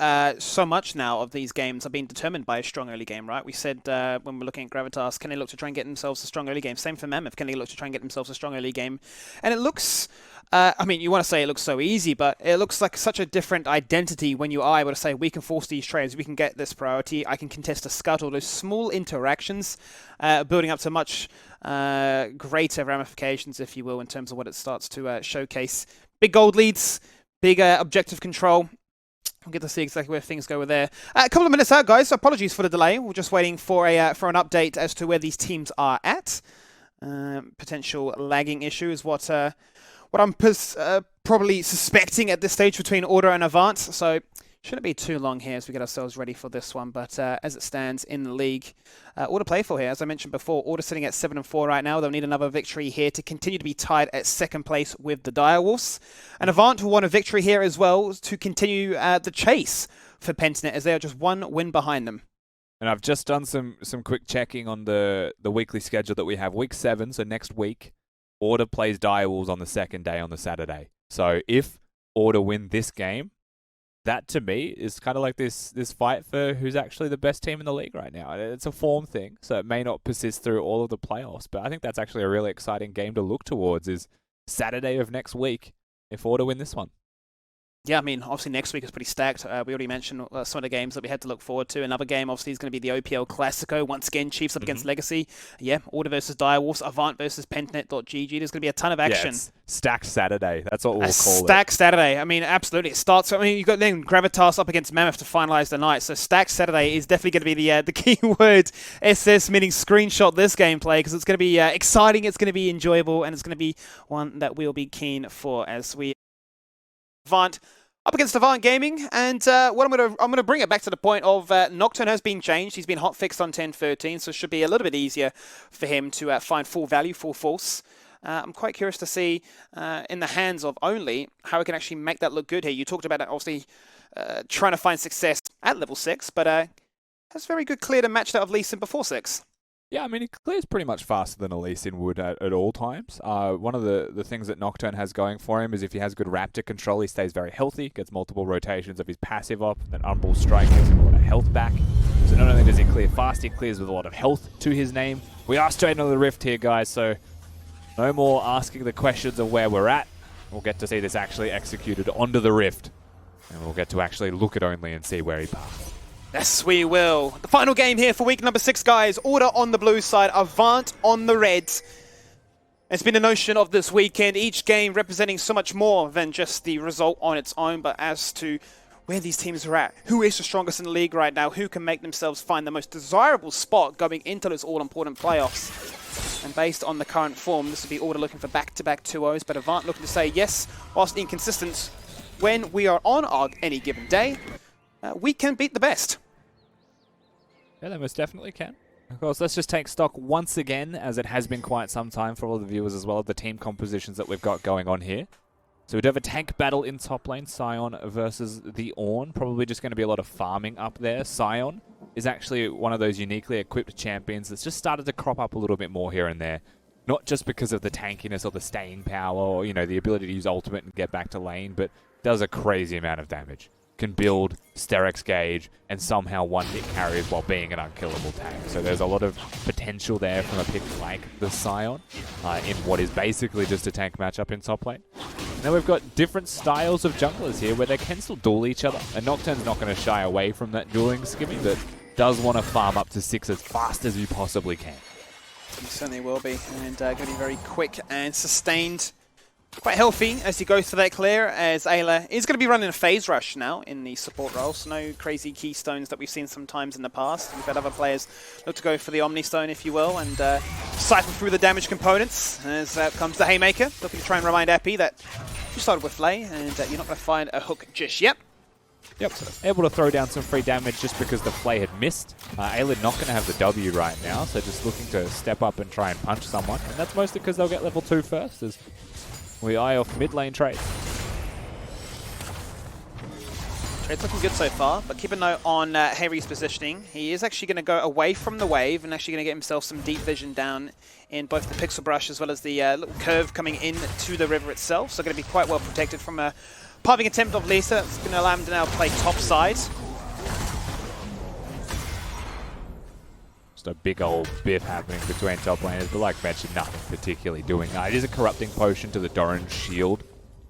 [SPEAKER 4] so much now of these games are being determined by a strong early game, right? We said when we're looking at Gravitas, can they look to try and get themselves a strong early game? Same for Mammoth, can they look to try and get themselves a strong early game? And it looks, I mean, you want to say it looks so easy, but it looks like such a different identity when you are able to say, we can force these trades, we can get this priority, I can contest a scuttle. Those small interactions building up to much greater ramifications, if you will, in terms of what it starts to showcase. Big gold leads, big objective control. We'll get to see exactly where things go with there. A couple of minutes out, guys. So apologies for the delay. We're just waiting for for an update as to where these teams are at. Potential lagging issue is what I'm probably suspecting at this stage between Order and Avant. So shouldn't be too long here as we get ourselves ready for this one. But as it stands in the league, Order play for here. As I mentioned before, Order sitting at 7-4 right now. They'll need another victory here to continue to be tied at second place with the Direwolves. And Avant will want a victory here as well to continue the chase for Pentanet, as they are just one win behind them.
[SPEAKER 3] And I've just done some quick checking on the weekly schedule that we have. Week 7, so next week, Order plays Direwolves on the second day on the Saturday. So if Order win this game, that to me is kind of like this fight for who's actually the best team in the league right now. It's a form thing, so it may not persist through all of the playoffs, but I think that's actually a really exciting game to look towards, is Saturday of next week if Order win this one.
[SPEAKER 4] Yeah, I mean, obviously next week is pretty stacked. We already mentioned some of the games that we had to look forward to. Another game, obviously, is going to be the OPL Classico. Once again, Chiefs up against Legacy. Yeah, Order versus Direwolves, Avant versus Pentanet.gg. There's going to be a ton of action.
[SPEAKER 3] Yeah, stacked Saturday. That's what we'll call it.
[SPEAKER 4] Stacked Saturday. I mean, absolutely. It starts. I mean, you've got then Gravitas up against Mammoth to finalize the night. So stacked Saturday is definitely going to be the key word. SS meaning screenshot this gameplay, because it's going to be exciting. It's going to be enjoyable, and it's going to be one that we'll be keen for as we Avant. Up against Avant Gaming, and what I'm gonna bring it back to the point of Nocturne has been changed. He's been hotfixed on 10-13, so it should be a little bit easier for him to find full value, full force. I'm quite curious to see in the hands of Only how he can actually make that look good here. You talked about obviously trying to find success at level 6, but has very good clear to match that of Lee Sin before 6.
[SPEAKER 3] Yeah, I mean, he clears pretty much faster than Lee Sin would at all times. One of the things that Nocturne has going for him is if he has good Raptor control, he stays very healthy, gets multiple rotations of his passive up, then Unball Strike gives him a lot of health back. So not only does he clear fast, he clears with a lot of health to his name. We are straight into the Rift here, guys, so no more asking the questions of where we're at. We'll get to see this actually executed onto the Rift. And we'll get to actually look at Only and see where he passed.
[SPEAKER 4] Yes, we will. The final game here for week number 6, guys. Order on the blue side, Avant on the reds. It's been the notion of this weekend, each game representing so much more than just the result on its own, but as to where these teams are at, who is the strongest in the league right now, who can make themselves find the most desirable spot going into those all-important playoffs. And based on the current form, this would be Order looking for back-to-back 2-0s, but Avant looking to say, yes, whilst inconsistent, when we are on any given day, we can beat the best.
[SPEAKER 3] Yeah, they most definitely can. Of course, let's just take stock once again, as it has been quite some time for all the viewers as well, of the team compositions that we've got going on here. So we do have a tank battle in top lane, Sion versus the Ornn. Probably just going to be a lot of farming up there. Sion is actually one of those uniquely equipped champions that's just started to crop up a little bit more here and there. Not just because of the tankiness or the staying power or, you know, the ability to use ultimate and get back to lane, but does a crazy amount of damage. Can build, Sterex gauge, and somehow one-hit carries while being an unkillable tank. So there's a lot of potential there from a pick like the Sion in what is basically just a tank matchup in top lane. Now we've got different styles of junglers here where they can still duel each other. And Nocturne's not going to shy away from that dueling skimmy, but does want to farm up to 6 as fast as you possibly can.
[SPEAKER 4] He certainly will be, and going to be very quick and sustained. Quite healthy as he goes for that clear, as Ayla is going to be running a phase rush now in the support role, so no crazy keystones that we've seen sometimes in the past. We've had other players look to go for the Omni Stone, if you will, and siphon through the damage components, as comes the Haymaker, looking to try and remind Epi that you started with Flay, and you're not going to find a hook just yet.
[SPEAKER 3] Yep, able to throw down some free damage just because the Flay had missed. Ayla not going to have the W right now, so just looking to step up and try and punch someone, and that's mostly because they'll get level 2 first, as we eye off mid lane trade.
[SPEAKER 4] Trade's looking good so far, but keep a note on Harry's positioning. He is actually going to go away from the wave and actually going to get himself some deep vision down in both the pixel brush as well as the little curve coming in to the river itself. So going to be quite well protected from a parving attempt of Lisa. That's going to allow him to now play top side.
[SPEAKER 3] Just a big old biff happening between top laners, but like mentioned, nothing particularly doing. It is a corrupting potion to the Doran's shield.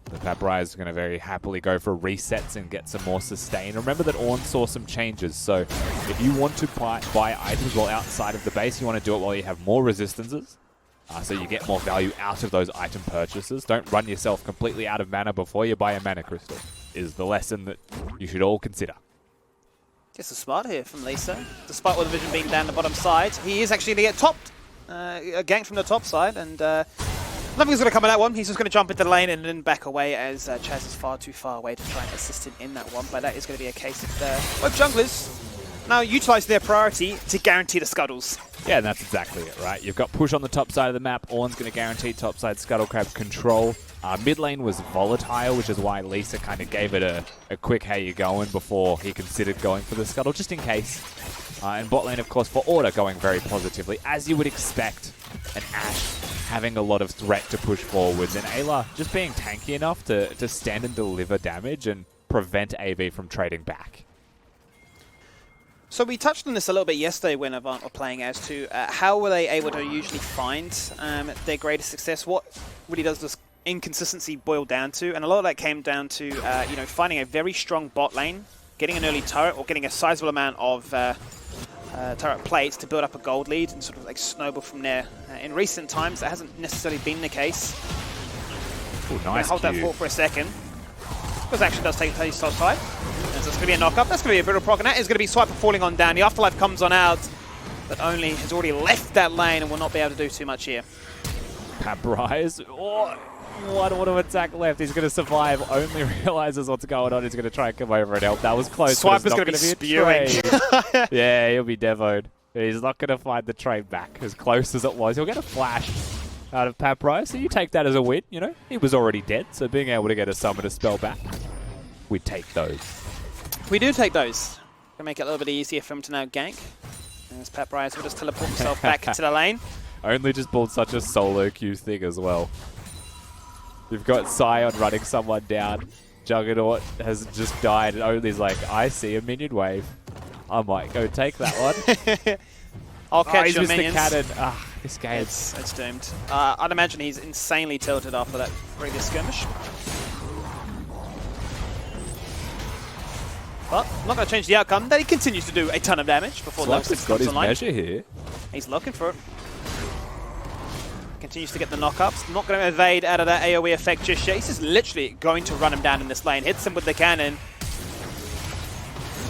[SPEAKER 3] The Papyrus is going to very happily go for resets and get some more sustain. Remember that Ornn saw some changes, so if you want to buy items while outside of the base, you want to do it while you have more resistances, so you get more value out of those item purchases. Don't run yourself completely out of mana before you buy a mana crystal, is the lesson that you should all consider.
[SPEAKER 4] Gets a smart here from Lisa. Despite all the vision being down the bottom side, he is actually going to get topped. A gank from the top side, and nothing's going to come of that one. He's just going to jump into the lane and then back away as Chaz is far too far away to try and assist him in that one. But that is going to be a case of both junglers now utilize their priority to guarantee the scuttles.
[SPEAKER 3] Yeah, and that's exactly it, right? You've got push on the top side of the map. Ornn's going to guarantee top side Scuttle Crab control. Mid lane was volatile, which is why Lisa kind of gave it a quick how you going before he considered going for the Scuttle, just in case. And bot lane, of course, for Order going very positively, as you would expect. And Ashe having a lot of threat to push forwards, and Ayla just being tanky enough to stand and deliver damage and prevent AV from trading back.
[SPEAKER 4] So we touched on this a little bit yesterday when Avant were playing as to how were they able to usually find their greatest success. What really does this inconsistency boil down to? And a lot of that came down to you know, finding a very strong bot lane, getting an early turret, or getting a sizable amount of turret plates to build up a gold lead and sort of like snowball from there. In recent times, that hasn't necessarily been the case.
[SPEAKER 3] Ooh, nice.
[SPEAKER 4] Hold that fort for a second. Because actually does take place top side. As that's going to be a knock-up. That's going to be a bit of proc, and that is going to be Swiper falling on down. The Afterlife comes on out, but only has already left that lane and will not be able to do too much here.
[SPEAKER 3] Papyrus, one auto attack left. He's going to survive. Only realizes what's going on. He's going to try and come over and help. That was close.
[SPEAKER 4] Swiper's going to be spewing.
[SPEAKER 3] Yeah, he'll be devoed. He's not going to find the trade back as close as it was. He'll get a flash out of Papyrus, so you take that as a win. You know, he was already dead, so being able to get a summoner spell back, we take those.
[SPEAKER 4] We do take those. Gonna make it a little bit easier for him to now gank. As Papyrus will just teleport himself back into the lane.
[SPEAKER 3] Only just pulled such a solo queue thing as well. You've got Sion running someone down. Juggernaut has just died, and Only's like, I see a minion wave. I might go take that one.
[SPEAKER 4] I'll catch your
[SPEAKER 3] missed
[SPEAKER 4] minions.
[SPEAKER 3] the cannon. This game.
[SPEAKER 4] It's doomed. I'd imagine he's insanely tilted after that previous skirmish. But not going to change the outcome. That he continues to do a ton of damage before the
[SPEAKER 3] Swiper's got his measure here.
[SPEAKER 4] He's looking for it. Continues to get the knockups. Not going to evade out of that AoE effect just yet. He's just literally going to run him down in this lane. Hits him with the cannon.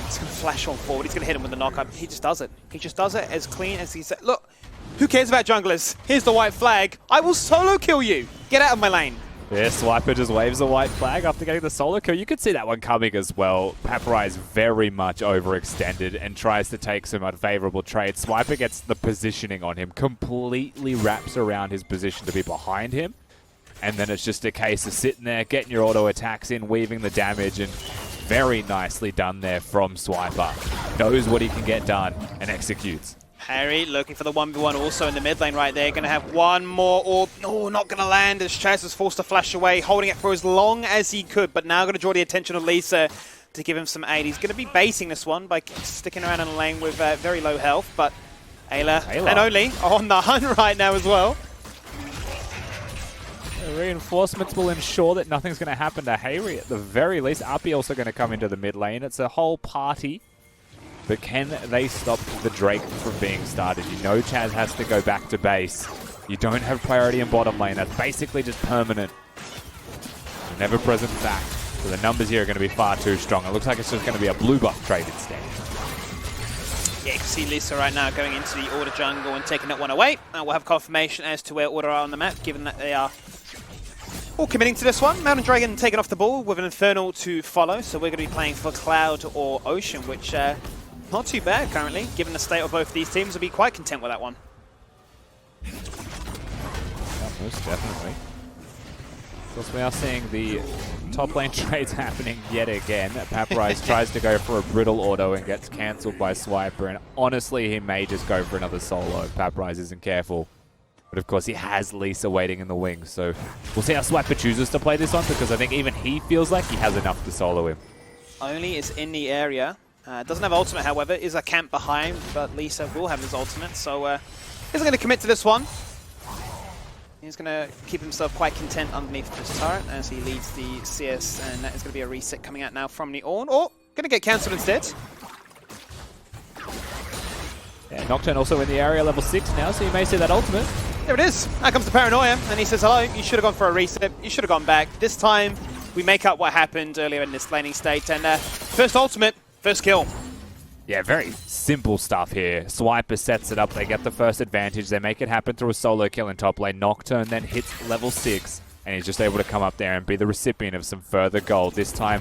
[SPEAKER 4] He's going to flash on forward. He's going to hit him with the knockup. He just does it. He just does it as clean as he said. Look, who cares about junglers? Here's the white flag. I will solo kill you. Get out of my lane.
[SPEAKER 3] Yeah, Swiper just waves a white flag after getting the solo kill. You could see that one coming as well. Papyrus very much overextended and tries to take some unfavorable trades. Swiper gets the positioning on him, completely wraps around his position to be behind him, and then it's just a case of sitting there, getting your auto attacks in, weaving the damage, and very nicely done there from Swiper. Knows what he can get done and executes.
[SPEAKER 4] Harry looking for the 1v1 also in the mid lane right there. Going to have one more orb. No, not going to land as Chaz was forced to flash away, holding it for as long as he could, but now going to draw the attention of Lisa to give him some aid. He's going to be basing this one by sticking around in the lane with very low health, but Ayla and Only on the hunt right now as well.
[SPEAKER 3] The reinforcements will ensure that nothing's going to happen to Hayri at the very least. Api also going to come into the mid lane. It's a whole party. But can they stop the Drake from being started? You know Chaz has to go back to base. You don't have priority in bottom lane. That's basically just permanent. An ever-present fact. So the numbers here are going to be far too strong. It looks like it's just going to be a blue buff trade instead.
[SPEAKER 4] Yeah, you can see Lisa right now going into the Order jungle and taking that one away. And we'll have confirmation as to where Order are on the map, given that they are all committing to this one. Mountain Dragon taking off the ball with an Infernal to follow. So we're going to be playing for Cloud or Ocean, which not too bad currently. Given the state of both these teams, we'll be quite content with that one.
[SPEAKER 3] Yeah, most definitely. Of course, we are seeing the top lane trades happening yet again. Paprise tries to go for a brittle auto and gets cancelled by Swiper, and honestly, he may just go for another solo if Paprise isn't careful. But of course, he has Lisa waiting in the wings, so we'll see how Swiper chooses to play this on, because I think even he feels like he has enough to solo him.
[SPEAKER 4] Only is in the area. Doesn't have ultimate, however. Is a camp behind, but Lisa will have his ultimate, so isn't going to commit to this one. He's going to keep himself quite content underneath this turret as he leads the CS, and that is going to be a reset coming out now from the Ornn. Oh, going to get cancelled instead.
[SPEAKER 3] Yeah, Nocturne also in the area, level 6 now, so you may see that ultimate.
[SPEAKER 4] There it is. Out comes the Paranoia, and he says, hello, you should have gone for a reset. You should have gone back. This time, we make up what happened earlier in this laning state, and first ultimate, first kill.
[SPEAKER 3] Yeah, very simple stuff here. Swiper sets it up, they get the first advantage, they make it happen through a solo kill in top lane. Nocturne then hits level 6, and he's just able to come up there and be the recipient of some further gold. This time,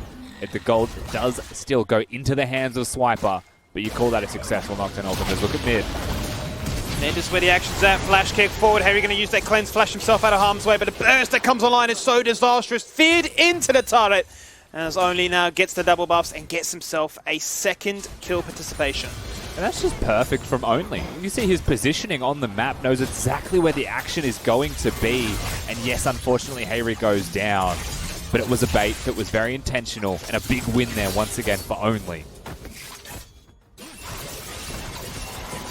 [SPEAKER 3] the gold does still go into the hands of Swiper, but you call that a successful Nocturne ultimate. Look at mid.
[SPEAKER 4] Mid is where the action's at. Flash kick forward. Harry going to use that cleanse, flash himself out of harm's way, but the burst that comes online is so disastrous. Feared into the turret. As Only now gets the double buffs and gets himself a second kill participation.
[SPEAKER 3] And that's just perfect from Only. You see his positioning on the map, knows exactly where the action is going to be. And yes, unfortunately, Hayri goes down. But it was a bait that was very intentional, and a big win there once again for Only.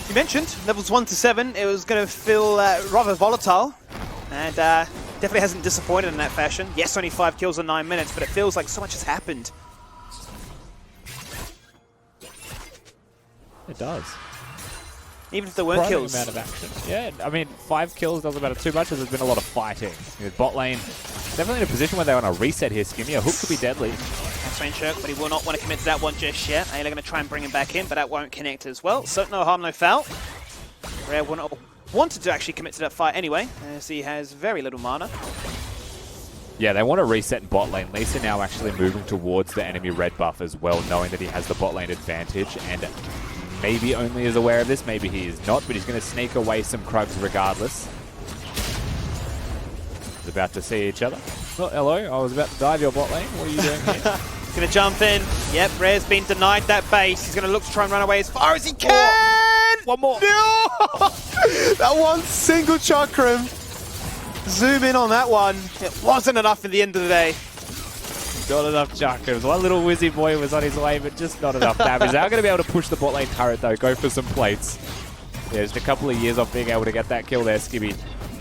[SPEAKER 4] You mentioned levels 1 to 7, it was going to feel rather volatile. And definitely hasn't disappointed in that fashion. Yes, only 5 kills in 9 minutes, but it feels like so much has happened.
[SPEAKER 3] It does.
[SPEAKER 4] Even if there weren't kills.
[SPEAKER 3] Amount of action. Yeah, I mean, 5 kills doesn't matter too much as there's been a lot of fighting. Bot lane definitely in a position where they want to reset here. Skimmy, a hook could be deadly.
[SPEAKER 4] That's range Shirk, but he will not want to commit to that one just yet. Ayla going to try and bring him back in, but that won't connect as well. So no harm, no foul. Rare wanted to actually commit to that fight anyway, as he has very little mana.
[SPEAKER 3] Yeah, they want to reset in bot lane. Lisa now actually moving towards the enemy red buff as well, knowing that he has the bot lane advantage, and maybe Only is aware of this, maybe he is not, but he's going to sneak away some Krugs regardless. He's about to see each other. Oh, hello, I was about to dive your bot lane. What are you doing here?
[SPEAKER 4] He's going to jump in. Yep, Rare's been denied that base. He's going to look to try and run away as far as he can!
[SPEAKER 3] Oh, one more!
[SPEAKER 4] No! That one single chakram. Zoom in on that one. It wasn't enough at the end of the day.
[SPEAKER 3] Not enough chakrams. One little Wizzy boy was on his way, but just not enough damage. They're going to be able to push the bot lane turret though, go for some plates. Yeah, just a couple of years off being able to get that kill there, Skibby.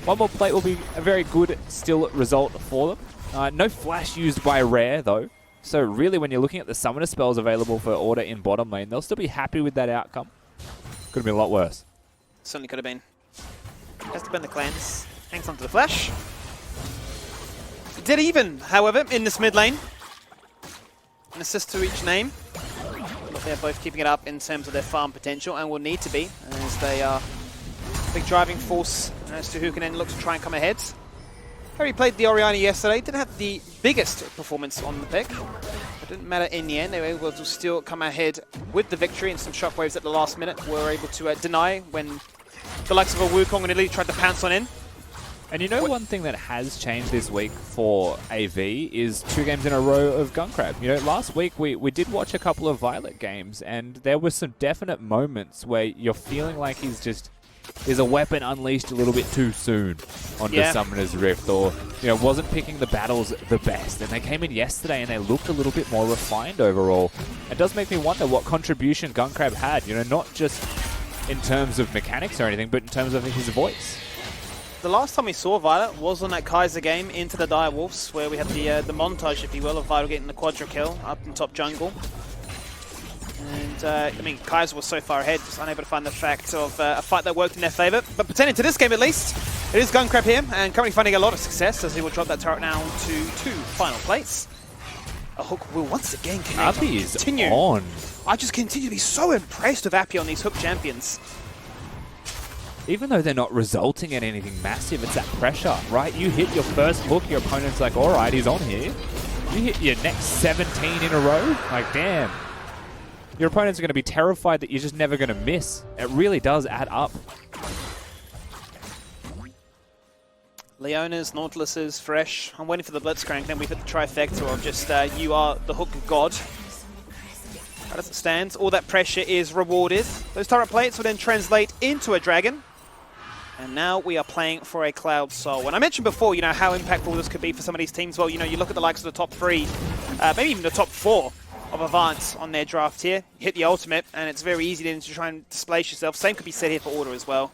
[SPEAKER 3] One more plate will be a very good still result for them. No flash used by Rare though. So really when you're looking at the summoner spells available for Order in bottom lane, they'll still be happy with that outcome. Could have been a lot worse.
[SPEAKER 4] Certainly could have been. Has to burn the cleanse. Hangs onto the flash. Dead even, however, in this mid lane. An assist to each name. But they're both keeping it up in terms of their farm potential and will need to be, as they are a big driving force as to who can then look to try and come ahead. Harry played the Orianna yesterday, didn't have the biggest performance on the pick. It didn't matter in the end, they were able to still come ahead with the victory, and some shockwaves at the last minute were able to deny when the likes of a Wukong and Elite tried to pounce on in.
[SPEAKER 3] And you know one thing that has changed this week for AV is 2 games in a row of Gunkrab. You know, last week we did watch a couple of Violet games, and there were some definite moments where you're feeling like is a weapon unleashed a little bit too soon onto Summoner's Rift, or, you know, wasn't picking the battles the best. And they came in yesterday and they looked a little bit more refined overall. It does make me wonder what contribution Gunkrab had, you know, not just in terms of mechanics or anything, but in terms of his voice.
[SPEAKER 4] The last time we saw Violet was on that Kaiser game, Into the Dire Wolves, where we had the montage, if you will, of Violet getting the quadra kill up in top jungle. And, I mean, Kaiser was so far ahead, just unable to find the fact of a fight that worked in their favour. But pertaining to this game, at least, it is Gunkrab here, and currently finding a lot of success as he will drop that turret now to 2 final plates. A hook will once again connect.
[SPEAKER 3] Appy is on.
[SPEAKER 4] I just continue to be so impressed with Appy on these hook champions.
[SPEAKER 3] Even though they're not resulting in anything massive, it's that pressure, right? You hit your first hook, your opponent's like, all right, he's on here. You hit your next 17 in a row, like, damn. Your opponents are going to be terrified that you're just never going to miss. It really does add up.
[SPEAKER 4] Leona's, Nautilus's, Fresh. I'm waiting for the Blitzcrank, then we've hit the trifecta of just, you are the hook god. Right as it stands, all that pressure is rewarded. Those turret plates will then translate into a dragon. And now we are playing for a Cloud Soul. And I mentioned before, you know, how impactful this could be for some of these teams. Well, you know, you look at the likes of the top 3, maybe even the top 4 of Avant on their draft here. Hit the ultimate, and it's very easy then to try and displace yourself. Same could be said here for Order as well.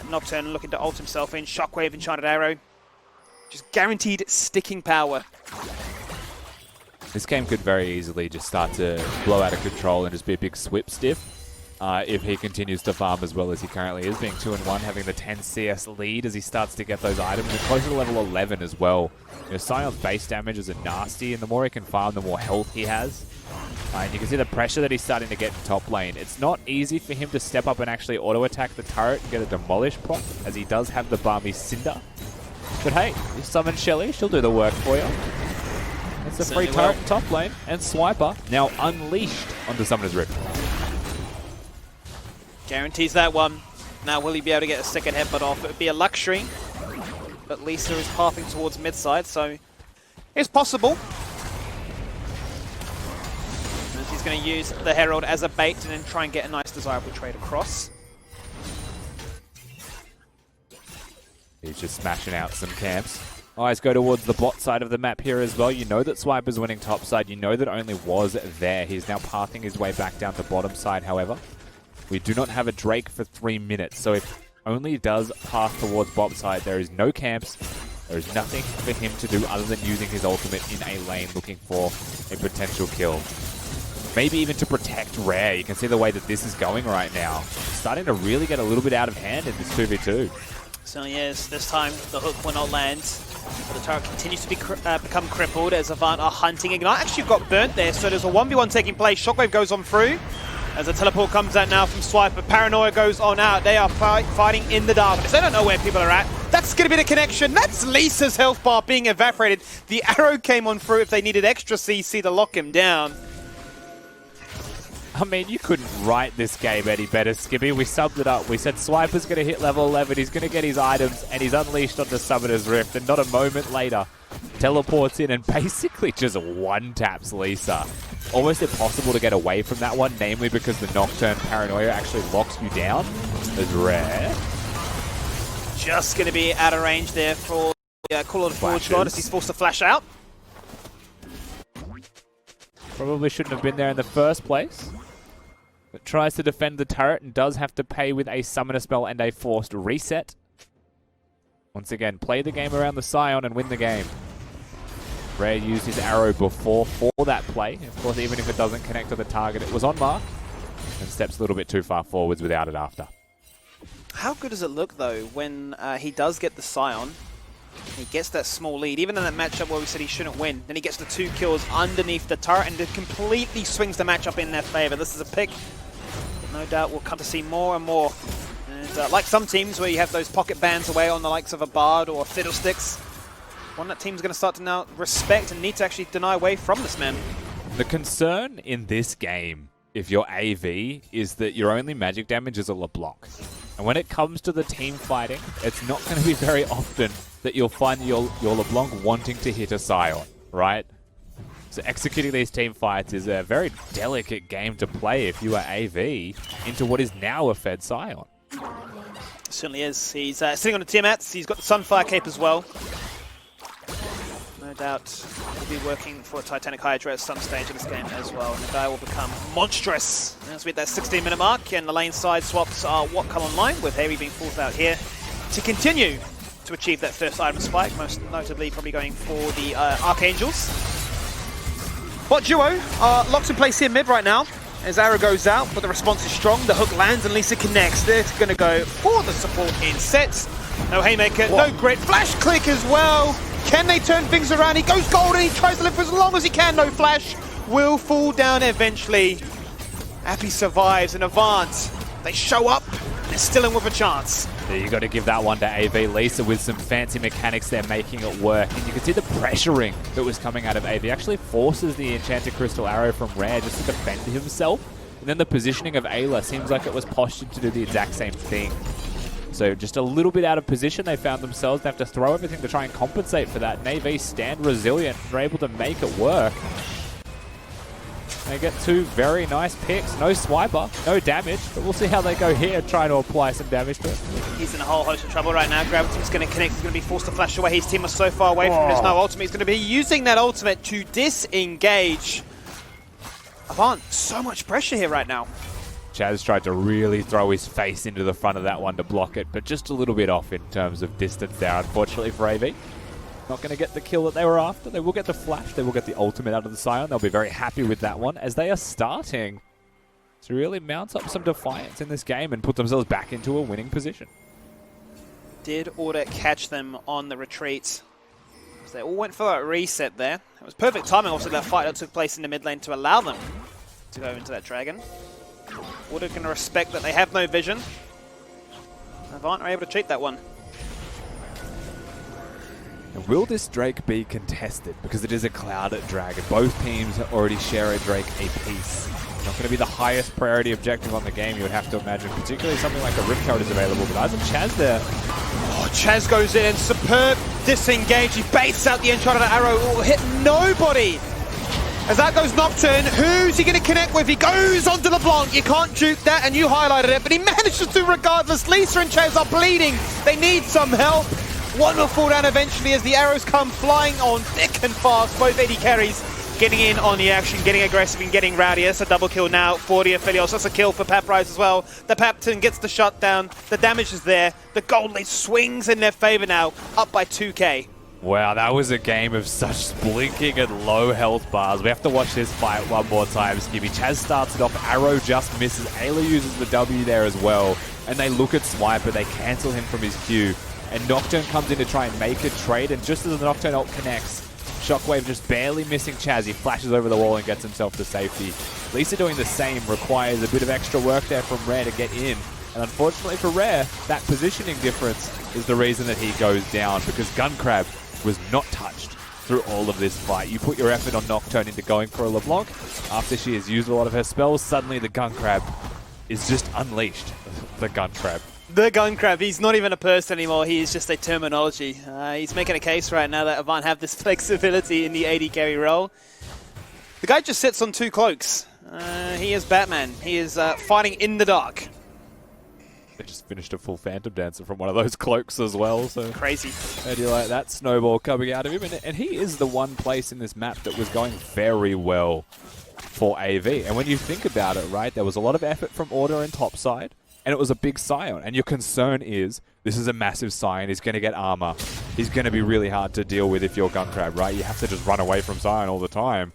[SPEAKER 4] Nocturne looking to ult himself in. Shockwave, Enchanted Arrow. Just guaranteed sticking power.
[SPEAKER 3] This game could very easily just start to blow out of control and just be a big swip stiff. If he continues to farm as well as he currently is, being 2-1, having the 10 CS lead as he starts to get those items, and closer to level 11 as well. You know, Sion's base damages are nasty, and the more he can farm, the more health he has. And you can see the pressure that he's starting to get in top lane. It's not easy for him to step up and actually auto-attack the turret and get a demolish prompt, as he does have the Barmy Cinder. But hey, you summon Shelly, she'll do the work for you. It's a free turret in top lane, and Swiper now unleashed onto Summoner's Rift.
[SPEAKER 4] Guarantees that one. Now will he be able to get a second headbutt off? It would be a luxury. But Lisa is pathing towards mid-side, so it's possible. And he's going to use the Herald as a bait and then try and get a nice desirable trade across.
[SPEAKER 3] He's just smashing out some camps. Eyes go towards the bot side of the map here as well. You know that Swiper's winning top side. You know that only was there. He's now pathing his way back down to bottom side, however. We do not have a Drake for 3 minutes, so if only does path towards bot side, there is no camps. There is nothing for him to do other than using his ultimate in a lane looking for a potential kill. Maybe even to protect Rare. You can see the way that this is going right now. It's starting to really get a little bit out of hand in this 2v2.
[SPEAKER 4] So yes, this time the hook will not land. The turret continues to be become crippled as Avant are hunting. Ignite actually got burnt there, so there's a 1v1 taking place. Shockwave goes on through. As a teleport comes out now from Swiper, Paranoia goes on out. They are fighting in the darkness. They don't know where people are at. That's going to be the connection. That's Lisa's health bar being evaporated. The arrow came on through if they needed extra CC to lock him down.
[SPEAKER 3] I mean, you couldn't write this game any better, Skippy. We subbed it up. We said Swiper's going to hit level 11. He's going to get his items, and he's unleashed onto Summoner's Rift. And not a moment later, teleports in and basically just one-taps Lisa. Almost impossible to get away from that one, namely because the Nocturne Paranoia actually locks you down. As Rare.
[SPEAKER 4] Just going to be out of range there for Call of the Forge God as he's forced to flash out.
[SPEAKER 3] Probably shouldn't have been there in the first place. But tries to defend the turret and does have to pay with a Summoner spell and a forced reset. Once again, play the game around the Sion and win the game. Rare used his arrow before for that play. Of course, even if it doesn't connect to the target, it was on mark. And steps a little bit too far forwards without it after.
[SPEAKER 4] How good does it look, though, when he does get the Sion? He gets that small lead, even in that matchup where we said he shouldn't win. Then he gets the 2 kills underneath the turret and it completely swings the matchup in their favor. This is a pick that no doubt we'll come to see more and more. And like some teams where you have those pocket bans away on the likes of a Bard or a Fiddlesticks, one that team's going to start to now respect and need to actually deny away from this man.
[SPEAKER 3] The concern in this game, if you're AV, is that your only magic damage is a LeBlanc. And when it comes to the team fighting, it's not going to be very often that you'll find your LeBlanc wanting to hit a Scion, right? So executing these team fights is a very delicate game to play if you are AV into what is now a Fed Scion.
[SPEAKER 4] Certainly is. He's sitting on the Tiamats. He's got the Sunfire cape as well. No doubt he'll be working for a Titanic Hydra at some stage of this game as well. And the guy will become monstrous as we hit that 16-minute mark. And the lane side swaps are what come online, with Harry being forced out here to continue to achieve that first item spike, most notably probably going for the Archangels. Bot duo are locked in place here mid right now. As Arrow goes out, but the response is strong. The hook lands and Lisa connects. They're going to go for the support in sets. No Haymaker, no Grit. Flash click as well. Can they turn things around? He goes gold and he tries to live for as long as he can. No Flash. Will fall down eventually. Appy survives and Avant. They show up. They're still in with a chance.
[SPEAKER 3] You got to give that one to AV. Lisa with some fancy mechanics there making it work. And you can see the pressuring that was coming out of AV actually forces the Enchanted Crystal Arrow from Rare just to defend himself. And then the positioning of Ayla seems like it was postured to do the exact same thing. So just a little bit out of position they found themselves. They have to throw everything to try and compensate for that. And AV stand resilient. They're able to make it work. They get two very nice picks. No swiper, no damage, but we'll see how they go here trying to apply some damage to it.
[SPEAKER 4] He's in a whole host of trouble right now. Gravity's going to connect. He's going to be forced to flash away. His team is so far away from him. There's no ultimate. He's going to be using that ultimate to disengage. Avant, so much pressure here right now.
[SPEAKER 3] Chaz tried to really throw his face into the front of that one to block it, but just a little bit off in terms of distance there, unfortunately for AV. Not going to get the kill that they were after. They will get the flash. They will get the ultimate out of the Scion. They'll be very happy with that one as they are starting to really mount up some defiance in this game and put themselves back into a winning position.
[SPEAKER 4] Did Order catch them on the retreat? They all went for a reset there. It was perfect timing also that fight that took place in the mid lane to allow them to go into that dragon. Order going to respect that they have no vision. Avant are able to cheat that one.
[SPEAKER 3] And will this Drake be contested? Because it is a clouded dragon. Both teams already share a Drake apiece. Not going to be the highest priority objective on the game, you would have to imagine. Particularly something like a Riptide is available. But Isaac Chaz there.
[SPEAKER 4] Oh, Chaz goes in and superb disengage. He baits out the Enchanted Arrow. It will hit nobody. As that goes Nocturne, who's he going to connect with? He goes onto LeBlanc. You can't juke that, and you highlighted it. But he manages to regardless. Lisa and Chaz are bleeding. They need some help. One will fall down eventually as the arrows come flying on thick and fast. Both AD carries getting in on the action, getting aggressive and getting rowdy. That's a double kill now for the Aphelios. That's a kill for Paprise as well. The Papton gets the shutdown. The damage is there. The gold lane swings in their favor now, up by 2k.
[SPEAKER 3] Wow, that was a game of such blinking and low health bars. We have to watch this fight one more time, Skibby. Chaz starts it off, Arrow just misses. Ayla uses the W there as well. And they look at Swiper, they cancel him from his Q. And Nocturne comes in to try and make a trade, and just as the Nocturne ult connects, Shockwave just barely missing Chaz. He flashes over the wall and gets himself to safety. Lisa doing the same requires a bit of extra work there from Rare to get in. And unfortunately for Rare, that positioning difference is the reason that he goes down, because Guncrab was not touched through all of this fight. You put your effort on Nocturne into going for a LeBlanc. After she has used a lot of her spells, suddenly the Guncrab is just unleashed. The Guncrab.
[SPEAKER 4] The gun crab, he's not even a person anymore, he is just a terminology. He's making a case right now that Avant have this flexibility in the AD carry role. The guy just sits on two cloaks. He is Batman. He is fighting in the dark.
[SPEAKER 3] They just finished a full Phantom Dancer from one of those cloaks as well. So
[SPEAKER 4] crazy.
[SPEAKER 3] How do you like that snowball coming out of him? And he is the one place in this map that was going very well for AV. And when you think about it, right, there was a lot of effort from Order and topside. And it was a big Scion. And your concern is, this is a massive Scion. He's going to get armor. He's going to be really hard to deal with if you're Guncrab, right? You have to just run away from Scion all the time.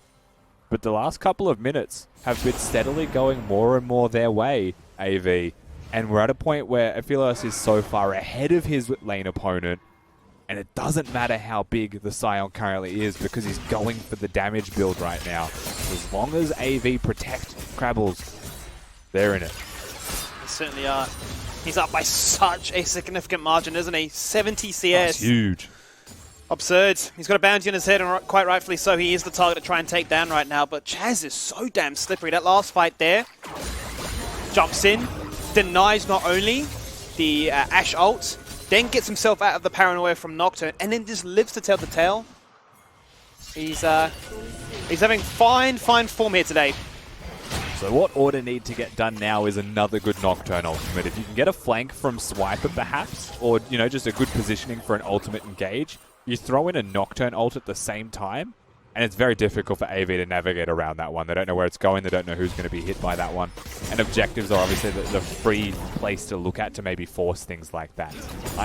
[SPEAKER 3] But the last couple of minutes have been steadily going more and more their way, AV. And we're at a point where Aphelios is so far ahead of his lane opponent. And it doesn't matter how big the Scion currently is, because he's going for the damage build right now. As long as AV protect Crabbles, they're in it.
[SPEAKER 4] Certainly are. He's up by such a significant margin, isn't he? 70 CS.
[SPEAKER 3] That's huge.
[SPEAKER 4] Absurd. He's got a bounty on his head, and quite rightfully so. He is the target to try and take down right now, but Chaz is so damn slippery. That last fight there, jumps in, denies not only the Ashe ult, then gets himself out of the paranoia from Nocturne, and then just lives to tell the tale. He's having fine form here today.
[SPEAKER 3] So what Order need to get done now is another good Nocturne ultimate. If you can get a flank from Swiper perhaps, or just a good positioning for an ultimate engage, you throw in a Nocturne ult at the same time, and it's very difficult for AV to navigate around that one. They don't know where it's going, they don't know who's going to be hit by that one. And objectives are obviously the free place to look at to maybe force things like that.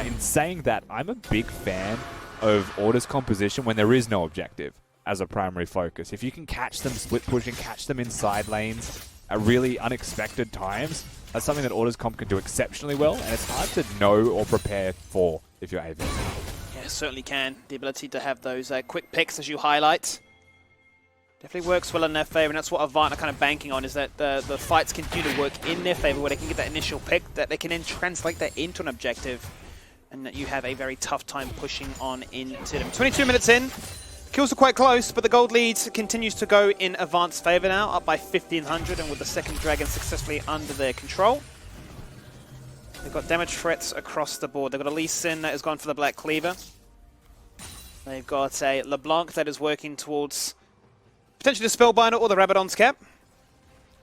[SPEAKER 3] In saying that, I'm a big fan of Order's composition when there is no objective as a primary focus. If you can catch them split pushing, catch them in side lanes at really unexpected times, that's something that Order's comp can do exceptionally well, and it's hard to know or prepare for if you're AV.
[SPEAKER 4] Yeah, certainly can. The ability to have those quick picks, as you highlight, definitely works well in their favor, and that's what Avant are kind of banking on, is that the fights continue to work in their favor, where they can get that initial pick, that they can then translate that into an objective, and that you have a very tough time pushing on into them. 22 minutes in. Kills are quite close, but the gold lead continues to go in Avant's favor now, up by 1,500, and with the second dragon successfully under their control. They've got damage threats across the board. They've got a Lee Sin that has gone for the Black Cleaver. They've got a LeBlanc that is working towards potentially the Spellbinder or the Rabadon's cap.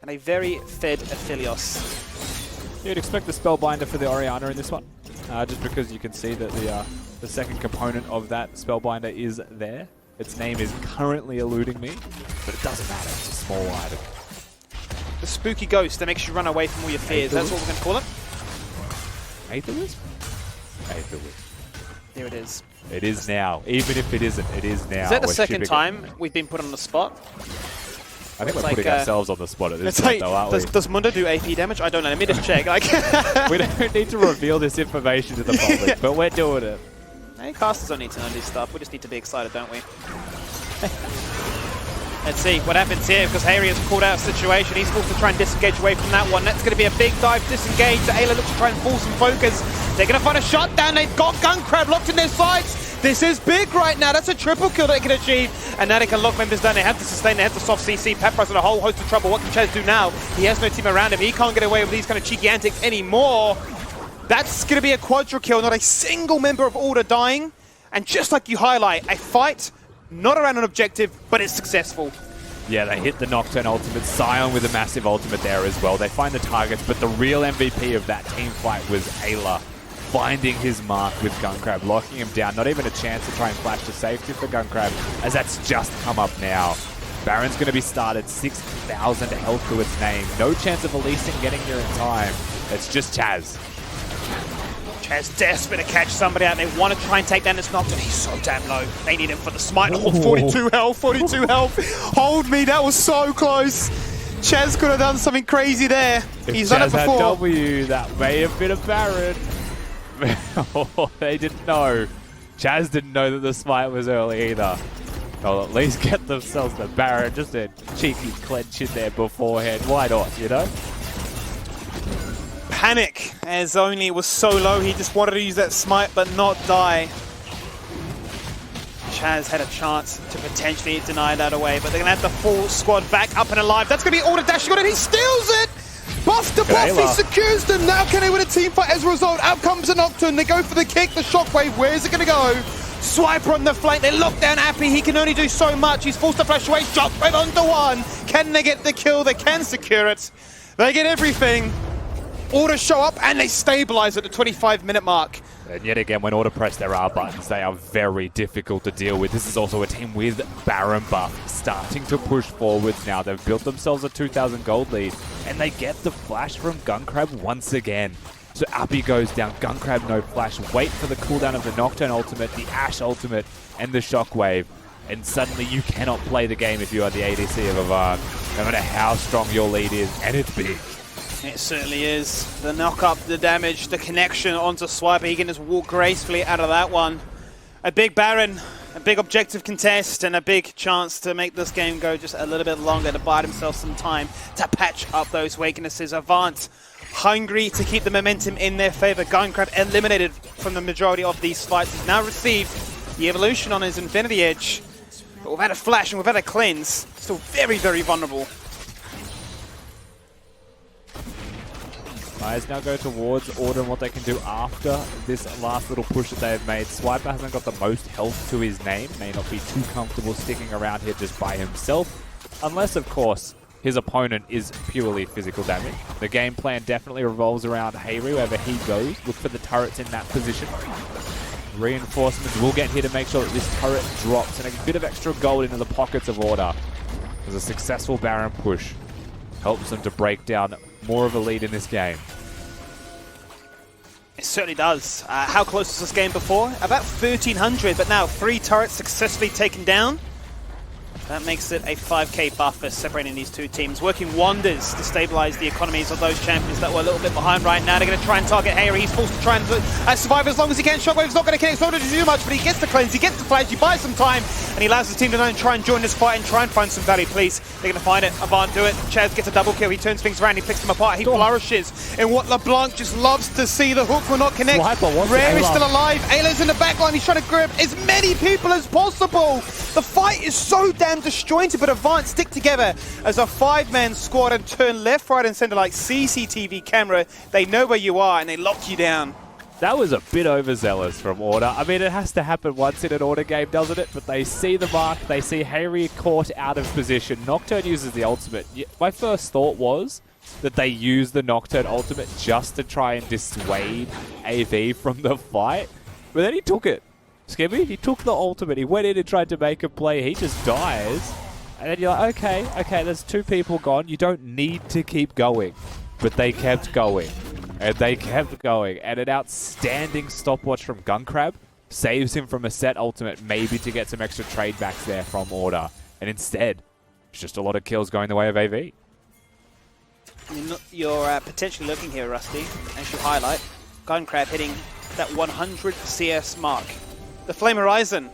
[SPEAKER 4] And a very fed Aphelios.
[SPEAKER 3] You'd expect the Spellbinder for the Orianna in this one, just because you can see that the second component of that Spellbinder is there. Its name is currently eluding me, but it doesn't matter, it's a small item.
[SPEAKER 4] The spooky ghost that makes you run away from all your fears, that's what we're going to call it.
[SPEAKER 3] Aetherwisp? Aetherwisp.
[SPEAKER 4] There it is.
[SPEAKER 3] It is now. Even if it isn't, it is now.
[SPEAKER 4] Is that the second time we've been put on the spot?
[SPEAKER 3] I think we're putting ourselves on the spot at this point, though, aren't we?
[SPEAKER 4] Does Mundo do AP damage? I don't know. Let me just check.
[SPEAKER 3] We don't need to reveal this information to the public, but we're doing it.
[SPEAKER 4] Hey, casters don't need to know this stuff. We just need to be excited, don't we? Let's see what happens here, because Harry has called out a situation. He's forced to try and disengage away from that one. That's going to be a big dive disengage. Ayla looks to try and force some focus. They're going to find a shutdown. They've got Gunkrab locked in their sights. This is big right now. That's a triple kill they can achieve. And now they can lock members down. They have to sustain. They have to soft CC. Papra's in a whole host of trouble. What can Chaz do now? He has no team around him. He can't get away with these kind of cheeky antics anymore. That's going to be a quadra kill. Not a single member of Order dying. And just like you highlight, a fight not around an objective, but it's successful.
[SPEAKER 3] Yeah, they hit the Nocturne ultimate. Sion with a massive ultimate there as well. They find the targets, but the real MVP of that team fight was Ayla finding his mark with Gunkrab, locking him down. Not even a chance to try and flash to safety for Gunkrab, as that's just come up now. Baron's going to be started, 6,000 health to its name. No chance of Elise getting here in time. It's just Chaz.
[SPEAKER 4] Chaz desperate to catch somebody out. They want to try and take down this Nocturne. He's so damn low. They need him for the smite. Oh, 42 health, 42 health. Hold me, that was so close. Chaz could have done something crazy there. He's done it before.
[SPEAKER 3] Had W, that may have been a Baron. Oh, they didn't know. Chaz didn't know that the smite was early either. They'll at least get themselves the Baron. Just a cheeky clench in there beforehand. Why not, you know?
[SPEAKER 4] Panic, as only was so low, he just wanted to use that smite but not die. Chaz had a chance to potentially deny that away, but they're going to have the full squad back up and alive. That's going to be Order dashing on it. He steals it! Buff to buff, he secures them. Now can they win a team fight as a result? Out comes the Nocturne. They go for the kick, the shockwave. Where is it going to go? Swiper on the flank. They lock down Appy. He can only do so much. He's forced to flash away. Shockwave onto one. Can they get the kill? They can secure it. They get everything. Order show up and they stabilize at the 25-minute mark.
[SPEAKER 3] And yet again, when Order press their R buttons, they are very difficult to deal with. This is also a team with Baron buff, starting to push forwards now. They've built themselves a 2,000 gold lead, and they get the flash from Gunkrab once again. So Appy goes down, Gunkrab no flash, wait for the cooldown of the Nocturne ultimate, the Ashe ultimate, and the Shockwave. And suddenly you cannot play the game if you are the ADC of Avant, no matter how strong your lead is, and it's big.
[SPEAKER 4] It certainly is. The knock-up, the damage, the connection onto Swiper. He can just walk gracefully out of that one. A big Baron, a big objective contest, and a big chance to make this game go just a little bit longer, to buy himself some time to patch up those weaknesses. Avant, hungry to keep the momentum in their favor. Gunkrab eliminated from the majority of these fights. He's now received the evolution on his Infinity Edge. But without a flash and without a cleanse, still very, very vulnerable.
[SPEAKER 3] Eyes now go towards Order and what they can do after this last little push that they've made. Swiper hasn't got the most health to his name. May not be too comfortable sticking around here just by himself. Unless, of course, his opponent is purely physical damage. The game plan definitely revolves around Hayri wherever he goes. Look for the turrets in that position. Reinforcements will get here to make sure that this turret drops and a bit of extra gold into the pockets of Order. As a successful Baron push helps them to break down more of a lead in this game.
[SPEAKER 4] It certainly does. How close was this game before? About 1,300, but now 3 turrets successfully taken down. That makes it a 5k buffer separating these two teams, working wonders to stabilize the economies of those champions that were a little bit behind right now. They're going to try and target Hayri. He's forced to try and survive as long as he can. Shockwave's not going to connect Soda to do much, but he gets the cleanse, he gets the flash, he buys some time, and he allows his team to try and join this fight and try and find some value, please. They're going to find it. Avant do it. Chaz gets a double kill. He turns things around. He picks them apart. He flourishes in what LeBlanc just loves to see. The hook will not connect. Rare is still alive. Ayla's in the backline. He's trying to grab as many people as possible. The fight is so damn disjointed, but Avant stick together as a 5-man squad and turn left, right, and center like CCTV camera. They know where you are and they lock you down.
[SPEAKER 3] That was a bit overzealous from Order. I mean, it has to happen once in an Order game, doesn't it? But they see the mark, they see Hayri caught out of position. Nocturne uses the ultimate. My first thought was that they use the Nocturne ultimate just to try and dissuade AV from the fight. But then he took it. Skibby, he took the ultimate. He went in and tried to make a play. He just dies. And then you're like, okay, there's 2 people gone. You don't need to keep going. But they kept going. And they kept going. And an outstanding stopwatch from Gunkrab saves him from a set ultimate, maybe to get some extra trade backs there from Order. And instead, it's just a lot of kills going the way of AV.
[SPEAKER 4] You're potentially looking here, Rusty, as you highlight. Gunkrab hitting that 100 CS mark. The Flame Horizon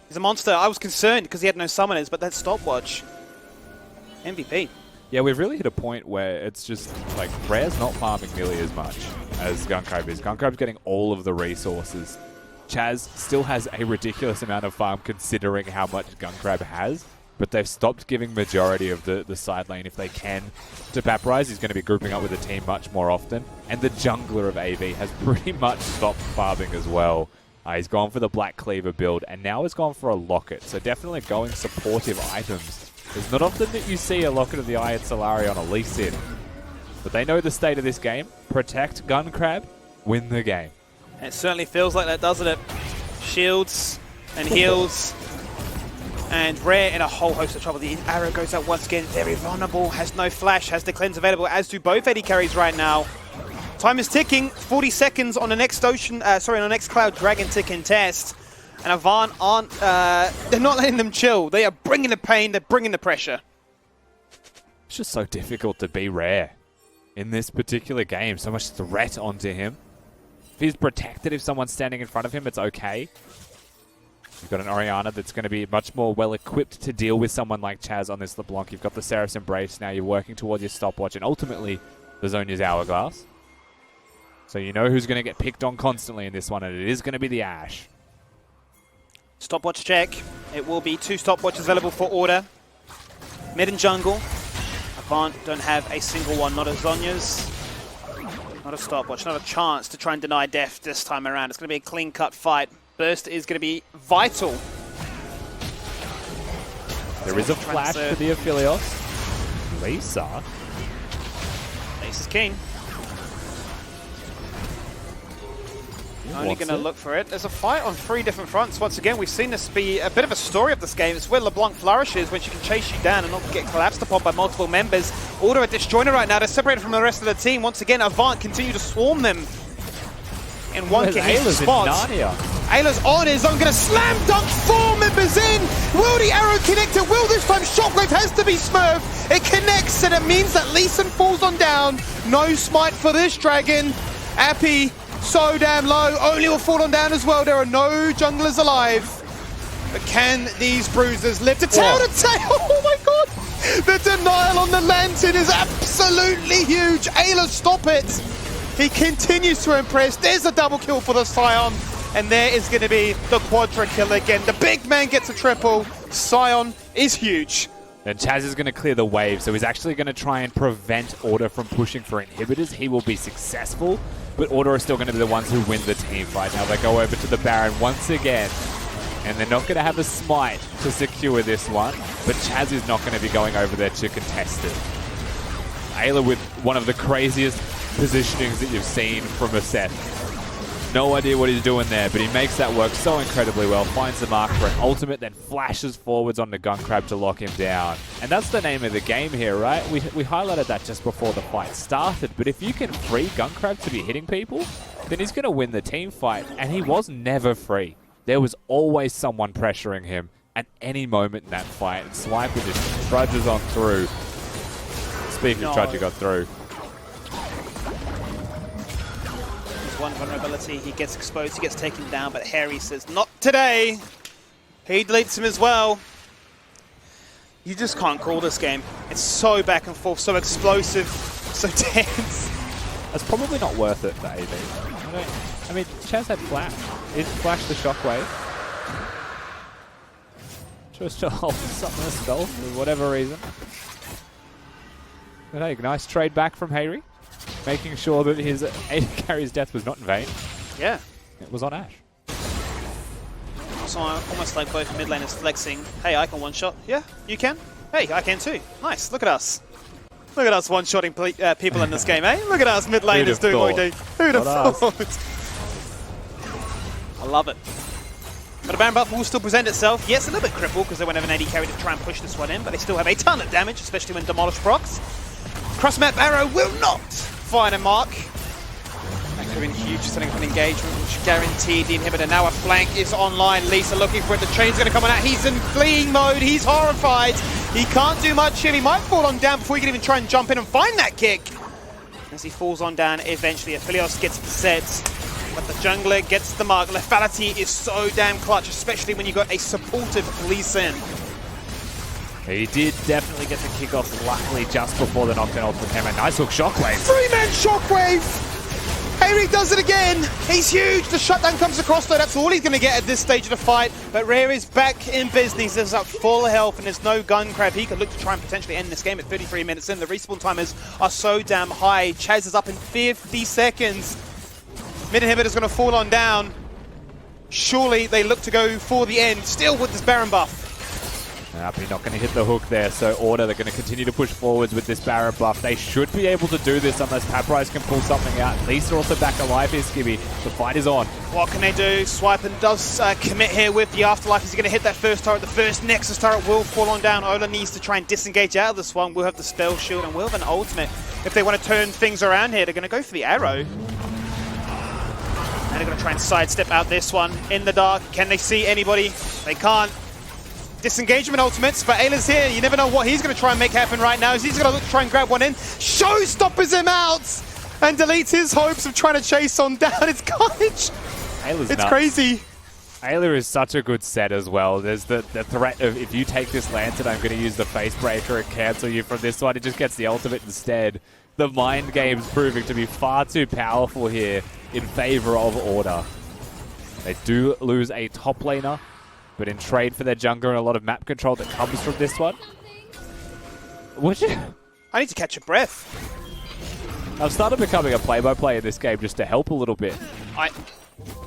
[SPEAKER 4] is a monster. I was concerned because he had no summoners, but that stopwatch. MVP.
[SPEAKER 3] Yeah, we've really hit a point where it's just like Rare's not farming nearly as much as Gunkrab is. Gunkrab's getting all of the resources. Chaz still has a ridiculous amount of farm considering how much Gunkrab has, but they've stopped giving majority of the side lane if they can to Paprise. He's going to be grouping up with the team much more often. And the jungler of AV has pretty much stopped farming as well. He's gone for the Black Cleaver build, and now he's gone for a Locket. So definitely going supportive items. It's not often that you see a Locket of the Eye and Solari on a Lee Sin. But they know the state of this game. Protect Gunkrab, win the game.
[SPEAKER 4] It certainly feels like that, doesn't it? Shields and heals. And Rare in a whole host of trouble. The arrow goes out once again. Very vulnerable. Has no flash. Has the cleanse available, as do both AD carries right now. Time is ticking. 40 seconds on the next on the next Cloud Dragon to contest. And Avant aren't, they're not letting them chill. They are bringing the pain, they're bringing the pressure.
[SPEAKER 3] It's just so difficult to be Rare in this particular game. So much threat onto him. If he's protected, if someone's standing in front of him, it's okay. You've got an Orianna that's going to be much more well-equipped to deal with someone like Chaz on this LeBlanc. You've got the Seraph's Embrace now. You're working towards your stopwatch. And ultimately, the Zhonya's Hourglass. So you know who's going to get picked on constantly in this one, and it is going to be the Ashe.
[SPEAKER 4] Stopwatch check. It will be 2 stopwatches available for Order. Mid and jungle. Avant don't have a single one, not a Zhonya's. Not a stopwatch, not a chance to try and deny death this time around. It's going to be a clean-cut fight. Burst is going to be vital.
[SPEAKER 3] There is a flash for the Aphelios. Lisa.
[SPEAKER 4] Ace is king. Only going to look for it. There's a fight on 3 different fronts. Once again, we've seen this be a bit of a story of this game. It's where LeBlanc flourishes when she can chase you down and not get collapsed upon by multiple members. Order are disjointed right now. They're separated from the rest of the team. Once again, Avant continue to swarm them in one cohesive spot. Ayla's on his own, going to slam dunk 4 members in. Will the arrow connect it? Will this time Shockwave has to be smurfed? It connects, and it means that Lee Sin falls on down. No smite for this dragon. Appy so damn low, only will fall on down as well. There are no junglers alive. But can these bruisers lift a tail to tail? Oh my god! The denial on the Lantern is absolutely huge. Ayla, stop it! He continues to impress. There's a double kill for the Scion. And there is going to be the quadra kill again. The big man gets a triple. Scion is huge.
[SPEAKER 3] Then Chaz is going to clear the wave, so he's actually going to try and prevent Order from pushing for inhibitors. He will be successful, but Order are still going to be the ones who win the team fight. Now they go over to the Baron once again, and they're not going to have a smite to secure this one, but Chaz is not going to be going over there to contest it. Ayla with one of the craziest positionings that you've seen from a set. No idea what he's doing there, but he makes that work so incredibly well. Finds the mark for an ultimate, then flashes forwards on the Gunkrab to lock him down. And that's the name of the game here, right? We highlighted that just before the fight started, but if you can free Gunkrab to be hitting people, then he's going to win the team fight. And he was never free. There was always someone pressuring him at any moment in that fight. And Swiper just trudges on through. Speaking of trudging on through.
[SPEAKER 4] One vulnerability, he gets exposed, he gets taken down, but Harry says, not today! He deletes him as well. You just can't call this game. It's so back and forth, so explosive, so tense.
[SPEAKER 3] That's probably not worth it for AV. I mean, Chaz had flash. He flashed the shockwave. Chose to hold something a spell for whatever reason. But hey, nice trade back from Hayri. Making sure that his AD carry's death was not in vain.
[SPEAKER 4] Yeah.
[SPEAKER 3] It was on Ash.
[SPEAKER 4] So almost like both mid laners flexing. Hey, I can one-shot. Yeah, you can. Hey, I can too. Nice, look at us. Look at us one-shotting people in this game, eh? Look at us mid laners doing what we do. Who'd have thought? I love it. But a Baron buff will still present itself. Yes, a little bit crippled because they won't have an AD carry to try and push this one in, but they still have a ton of damage, especially when Demolish procs. Cross-map arrow will not find a mark. That could have been huge, setting up an engagement, which guaranteed the inhibitor. Now a flank is online. Lisa looking for it. The train's going to come on out. He's in fleeing mode. He's horrified. He can't do much here. He might fall on down before he can even try and jump in and find that kick. As he falls on down, eventually Aphelios gets the set, but the jungler gets the mark. Lethality is so damn clutch, especially when you got a supportive Lee Sin.
[SPEAKER 3] He did definitely get the kickoff, luckily, just before the knockdown ultimate came out. Nice hook shockwave.
[SPEAKER 4] 3-man shockwave! Hayri does it again! He's huge! The shutdown comes across though, that's all he's going to get at this stage of the fight. But Rare is back in business, he's up full health and there's no gun crab. He could look to try and potentially end this game at 33 minutes in. The respawn timers are so damn high. Chaz is up in 50 seconds. Mid inhibitor's going to fall on down. Surely they look to go for the end, still with this Baron buff.
[SPEAKER 3] He's not going to hit the hook there, so Order, they're going to continue to push forwards with this Baron buff. They should be able to do this unless Paprise can pull something out. Lisa also back alive here, Skibby. The fight is on.
[SPEAKER 4] What can they do? Swipen does commit here with the Afterlife. He's going to hit that first turret. The first Nexus turret will fall on down. Ola needs to try and disengage out of this one. We'll have the spell shield and we'll have an ultimate. If they want to turn things around here, they're going to go for the arrow. And they're going to try and sidestep out this one in the dark. Can they see anybody? They can't. Disengagement ultimates, but Ayla's here. You never know what he's going to try and make happen right now. He's going to try and grab one in. Showstoppers him out and deletes his hopes of trying to chase on down. It's Carnage.
[SPEAKER 3] Ayla's
[SPEAKER 4] it's
[SPEAKER 3] nuts.
[SPEAKER 4] Crazy.
[SPEAKER 3] Ayla is such a good set as well. There's the threat of if you take this Lantern, I'm going to use the Face Breaker and cancel you from this one. It just gets the ultimate instead. The mind game's proving to be far too powerful here in favor of Order. They do lose a top laner, but in trade for their jungler and a lot of map control that comes from this one. Would you?
[SPEAKER 4] I need to catch a breath.
[SPEAKER 3] I've started becoming a play-by-play in this game just to help a little bit.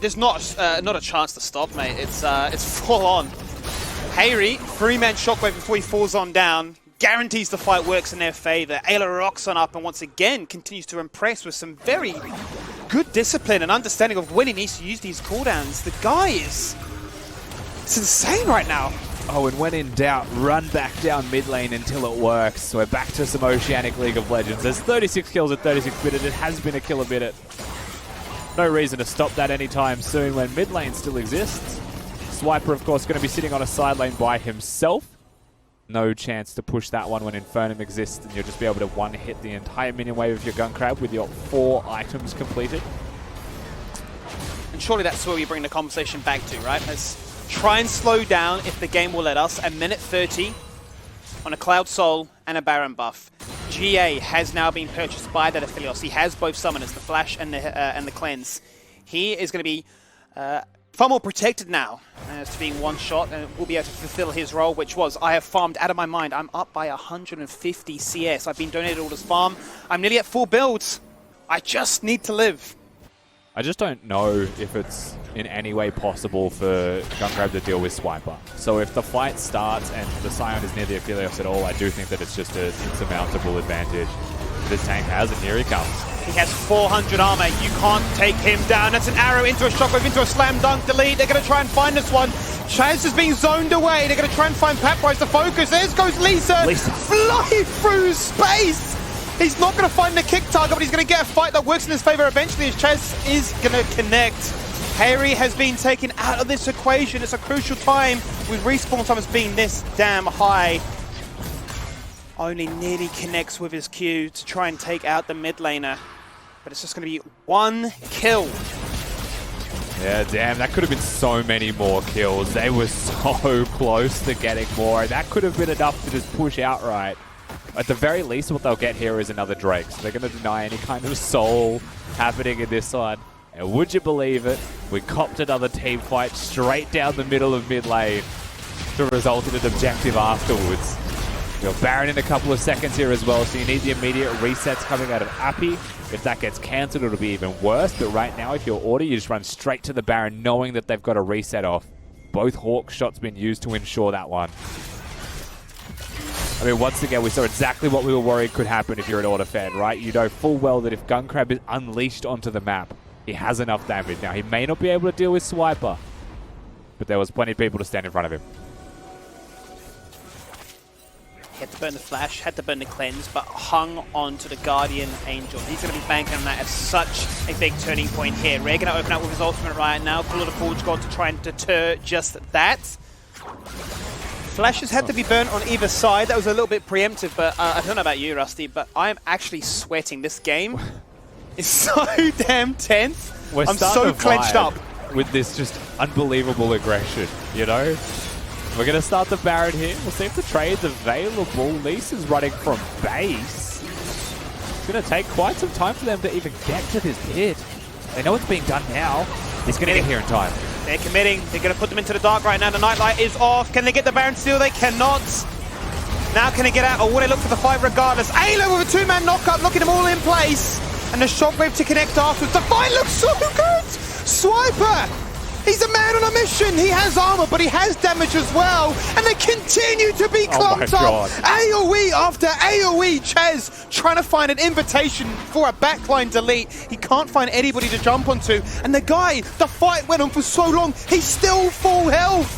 [SPEAKER 4] There's not a chance to stop, mate. It's full on. Hayri, 3-man shockwave before he falls on down, guarantees the fight works in their favor. Ayla rocks on up and once again continues to impress with some very good discipline and understanding of when he needs to use these cooldowns. The guy is... It's insane right now.
[SPEAKER 3] Oh, and when in doubt, run back down mid lane until it works. So we're back to some Oceanic League of Legends. There's 36 kills at 36 minutes. It has been a kill a minute. No reason to stop that anytime soon when mid lane still exists. Swiper, of course, going to be sitting on a side lane by himself. No chance to push that one when Infernum exists, and you'll just be able to one-hit the entire minion wave of your Gun Crab with your 4 items completed.
[SPEAKER 4] And surely that's where we bring the conversation back to, right? Let's try and slow down if the game will let us. A minute 30 on a Cloud Soul and a Baron buff. GA has now been purchased by that Aphelios. He has both summoners, the Flash and the Cleanse. He is going to be far more protected now as to being one shot, and will be able to fulfill his role, which was, I have farmed out of my mind. I'm up by 150 CS. I've been donated all this farm. I'm nearly at full builds. I just need to live.
[SPEAKER 3] I just don't know if it's in any way possible for Gungrab to deal with Swiper. So if the fight starts and the Scion is near the Aphelios at all, I do think that it's just an insurmountable advantage this tank has, and here he comes.
[SPEAKER 4] He has 400 armor. You can't take him down. That's an arrow into a shockwave, into a slam dunk delete. They're going to try and find this one. Chaz is being zoned away. They're going to try and find Paprise to focus. There goes Lisa. Fly through space. He's not going to find the kick target, but he's going to get a fight that works in his favor eventually as Chaz is going to connect. Harry has been taken out of this equation. It's a crucial time with respawn time as being this damn high. Only nearly connects with his Q to try and take out the mid laner. But it's just going to be one kill.
[SPEAKER 3] Yeah, damn, that could have been so many more kills. They were so close to getting more. That could have been enough to just push outright. At the very least, what they'll get here is another Drake. So they're going to deny any kind of soul happening in this one. And would you believe it? We copped another team fight straight down the middle of mid lane to result in an objective afterwards. You're Baron in a couple of seconds here as well, so you need the immediate resets coming out of Appy. If that gets cancelled, it'll be even worse. But right now, if you're Order, you just run straight to the Baron, knowing that they've got a reset off. Both Hawk shots been used to ensure that one. I mean, once again, we saw exactly what we were worried could happen if you're an Order fan, right? You know full well that if Gunkrab is unleashed onto the map, he has enough damage. Now, he may not be able to deal with Swiper, but there was plenty of people to stand in front of him.
[SPEAKER 4] He had to burn the flash, had to burn the cleanse, but hung on to the Guardian Angel. He's going to be banking on that as such a big turning point here. Rare going to open up with his ultimate right now. Pull the Forge God to try and deter just that. Flashes had to be burnt on either side. That was a little bit preemptive, but I don't know about you, Rusty, but I'm actually sweating. This game is so damn tense. I'm so clenched up.
[SPEAKER 3] With this just unbelievable aggression, you know? We're going to start the Baron here. We'll see if the trade's available. Lisa's running from base. It's going to take quite some time for them to even get to this pit. They know it's being done now. He's going to get here in time.
[SPEAKER 4] They're committing. They're going to put them into the dark right now. The nightlight is off. Can they get the Baron still? They cannot. Now can they get out, or will they look for the fight regardless? Ayla with a two-man knockup, locking them all in place. And the shockwave to connect afterwards. The fight looks so good! Swiper! He's a man on a mission. He has armor, but he has damage as well. And they continue to be clumped up. AoE after AoE. Chaz trying to find an invitation for a backline delete. He can't find anybody to jump onto. And the guy, the fight went on for so long. He's still full health.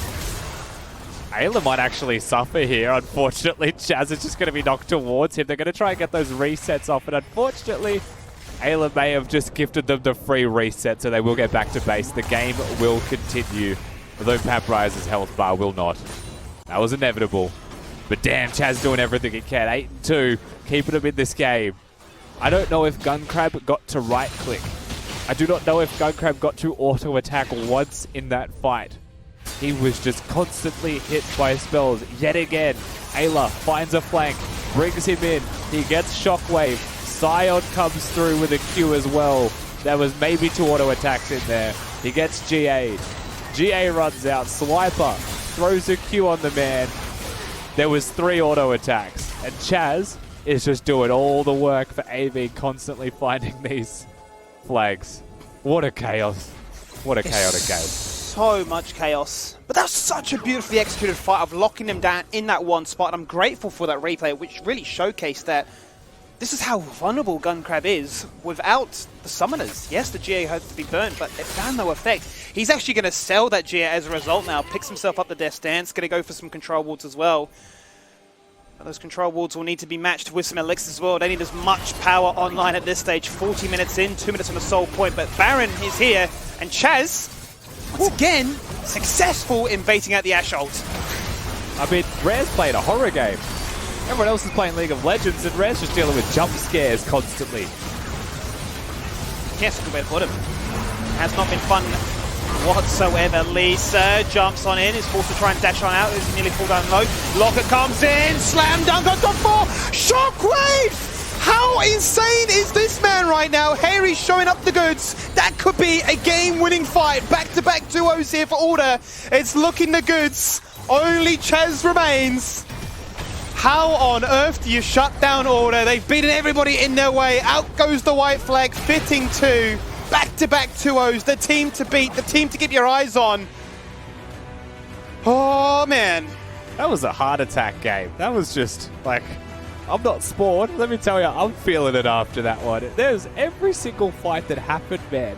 [SPEAKER 3] Ayla might actually suffer here. Unfortunately, Chaz is just going to be knocked towards him. They're going to try and get those resets off. And unfortunately, Ayla may have just gifted them the free reset, so they will get back to base. The game will continue, although Paprise's health bar will not. That was inevitable. But damn, Chaz doing everything he can. 8-2, keeping him in this game. I don't know if Gunkrab got to right-click. I do not know if Gunkrab got to auto-attack once in that fight. He was just constantly hit by spells. Yet again, Ayla finds a flank, brings him in. He gets Shockwave. Scion comes through with a Q as well. There was maybe 2 auto attacks in there. He gets GA'd. GA runs out. Swiper throws a Q on the man. There was 3 auto attacks. And Chaz is just doing all the work for AV, constantly finding these flags. What a chaos. What a chaotic game.
[SPEAKER 4] So much chaos. But that's such a beautifully executed fight of locking them down in that one spot. I'm grateful for that replay, which really showcased that this is how vulnerable Gunkrab is without the summoners. Yes, the GA had to be burnt, but it found no effect. He's actually going to sell that GA as a result now. Picks himself up the death stance. Going to go for some control wards as well. But those control wards will need to be matched with some elixirs as well. They need as much power online at this stage. 40 minutes in, 2 minutes on the soul point. But Baron is here, and Chaz, once again, successful in baiting out the Ashe ult.
[SPEAKER 3] I mean, Rare's playing a horror game. Everyone else is playing League of Legends, and Rare's just dealing with jump scares constantly.
[SPEAKER 4] Yes, a good way to put him. Has not been fun whatsoever. Lisa jumps on in, is forced to try and dash on out, is nearly pulled down low. Locker comes in, slam dunk on top 4, Shockwave! How insane is this man right now? Harry Hayri showing up the goods. That could be a game-winning fight. Back-to-back duos here for Order. It's looking the goods. Only Chaz remains. How on earth do you shut down Order? They've beaten everybody in their way. Out goes the white flag, fitting too. Back-to-back 2-0s, the team to beat, the team to keep your eyes on. Oh, man.
[SPEAKER 3] That was a heart attack game. That was just like, I'm not spawned. Let me tell you, I'm feeling it after that one. There's every single fight that happened, man.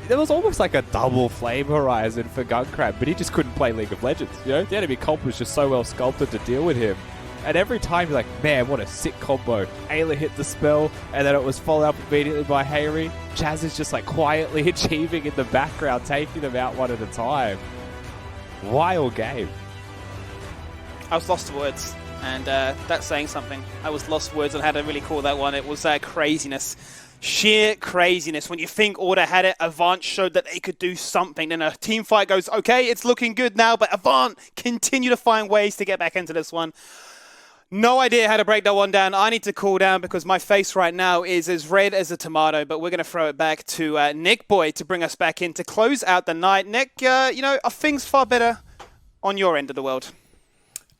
[SPEAKER 3] There was almost like a double flame horizon for Gunkrab, but he just couldn't play League of Legends. You know, the enemy comp was just so well sculpted to deal with him. And every time you're like, man, what a sick combo. Ayla hit the spell, and then it was followed up immediately by Hayri. Chaz is just like quietly achieving in the background, taking them out one at a time. Wild game.
[SPEAKER 4] I was lost for words, and that's saying something. I was lost for words on how to really call that one. It was craziness. Sheer craziness. When you think Order had it, Avant showed that they could do something. Then a team fight goes, okay, it's looking good now, but Avant continue to find ways to get back into this one. No idea how to break that one down. I need to cool down because my face right now is as red as a tomato, but we're going to throw it back to Nick Boy to bring us back in to close out the night. Nick, are things far better on your end of the world?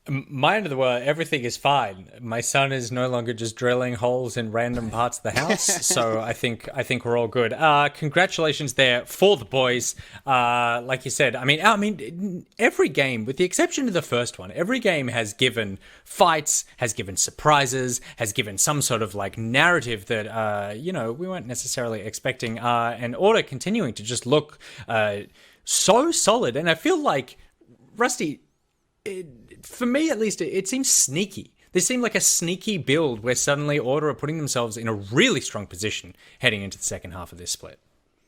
[SPEAKER 1] My end of the world, everything is fine. My son is no longer just drilling holes in random parts of the house, so I think we're all good. Congratulations there for the boys. Like you said, I mean, every game, with the exception of the first one, every game has given fights, has given surprises, has given some sort of like narrative that we weren't necessarily expecting. And Order continuing to just look so solid, and I feel like Rusty. For me, at least, it seems sneaky. This seemed like a sneaky build where suddenly Order are putting themselves in a really strong position heading into the second half of this split.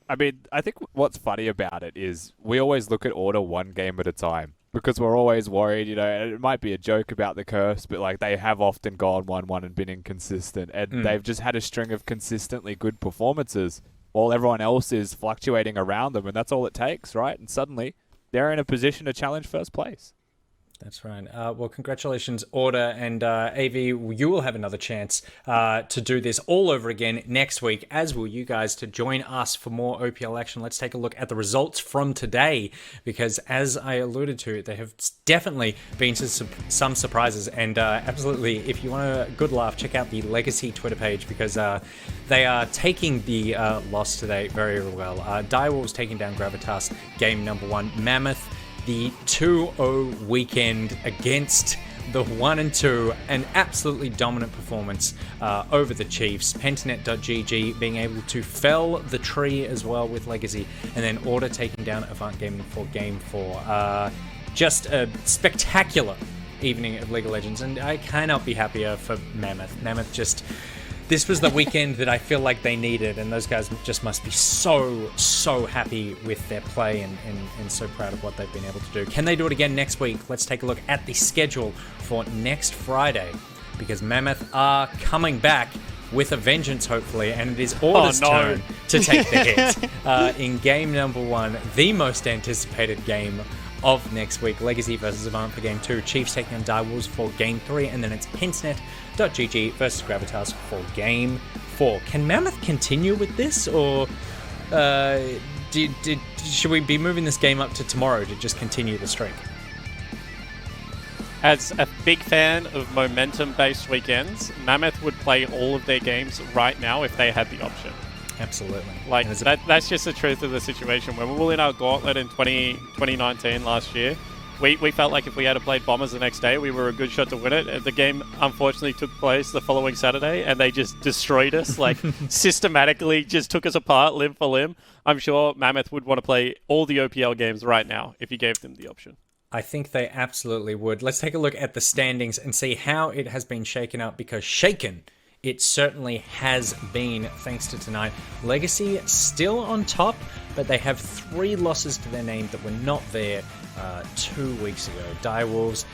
[SPEAKER 3] I mean, I think what's funny about it is we always look at Order one game at a time because we're always worried, and it might be a joke about the curse, but like they have often gone 1-1 and been inconsistent, and they've just had a string of consistently good performances while everyone else is fluctuating around them, and that's all it takes, right? And suddenly they're in a position to challenge first place.
[SPEAKER 1] That's right. Well, congratulations, Order, and AV, you will have another chance to do this all over again next week, as will you guys, to join us for more OPL action. Let's take a look at the results from today, because as I alluded to, there have definitely been some surprises, and absolutely, if you want a good laugh, check out the Legacy Twitter page, because they are taking the loss today very, very well. Direwolves taking down Gravitas, game number 1. Mammoth, the 2-0 weekend against the 1-2, an absolutely dominant performance over the Chiefs. Pentanet.gg being able to fell the tree as well with Legacy, and then Order taking down Avant Gaming for game 4. Just a spectacular evening of League of Legends, and I cannot be happier for Mammoth. Mammoth just... This was the weekend that I feel like they needed, and those guys just must be so happy with their play and so proud of what they've been able to do. Can they do it again next week? Let's take a look at the schedule for next Friday, because Mammoth are coming back with a vengeance, hopefully, and it is Order's turn to take the hit in game number 1, the most anticipated game of next week. Legacy versus Avant for game 2, Chiefs taking on Direwolves for game 3, and then it's Pentanet.gg versus Gravitas for game 4. Can Mammoth continue with this, or should we be moving this game up to tomorrow to just continue the streak?
[SPEAKER 2] As a big fan of momentum-based weekends, Mammoth would play all of their games right now if they had the option.
[SPEAKER 1] Absolutely.
[SPEAKER 2] Like, that's just the truth of the situation. When we were in our gauntlet in 2019 last year, we felt like if we had played Bombers the next day, we were a good shot to win it. The game, unfortunately, took place the following Saturday, and they just destroyed us, like, systematically just took us apart limb for limb. I'm sure Mammoth would want to play all the OPL games right now if you gave them the option.
[SPEAKER 1] I think they absolutely would. Let's take a look at the standings and see how it has been shaken up, because shaken it certainly has been, thanks to tonight. Legacy still on top, but they have 3 losses to their name that were not there 2 weeks ago. Direwolves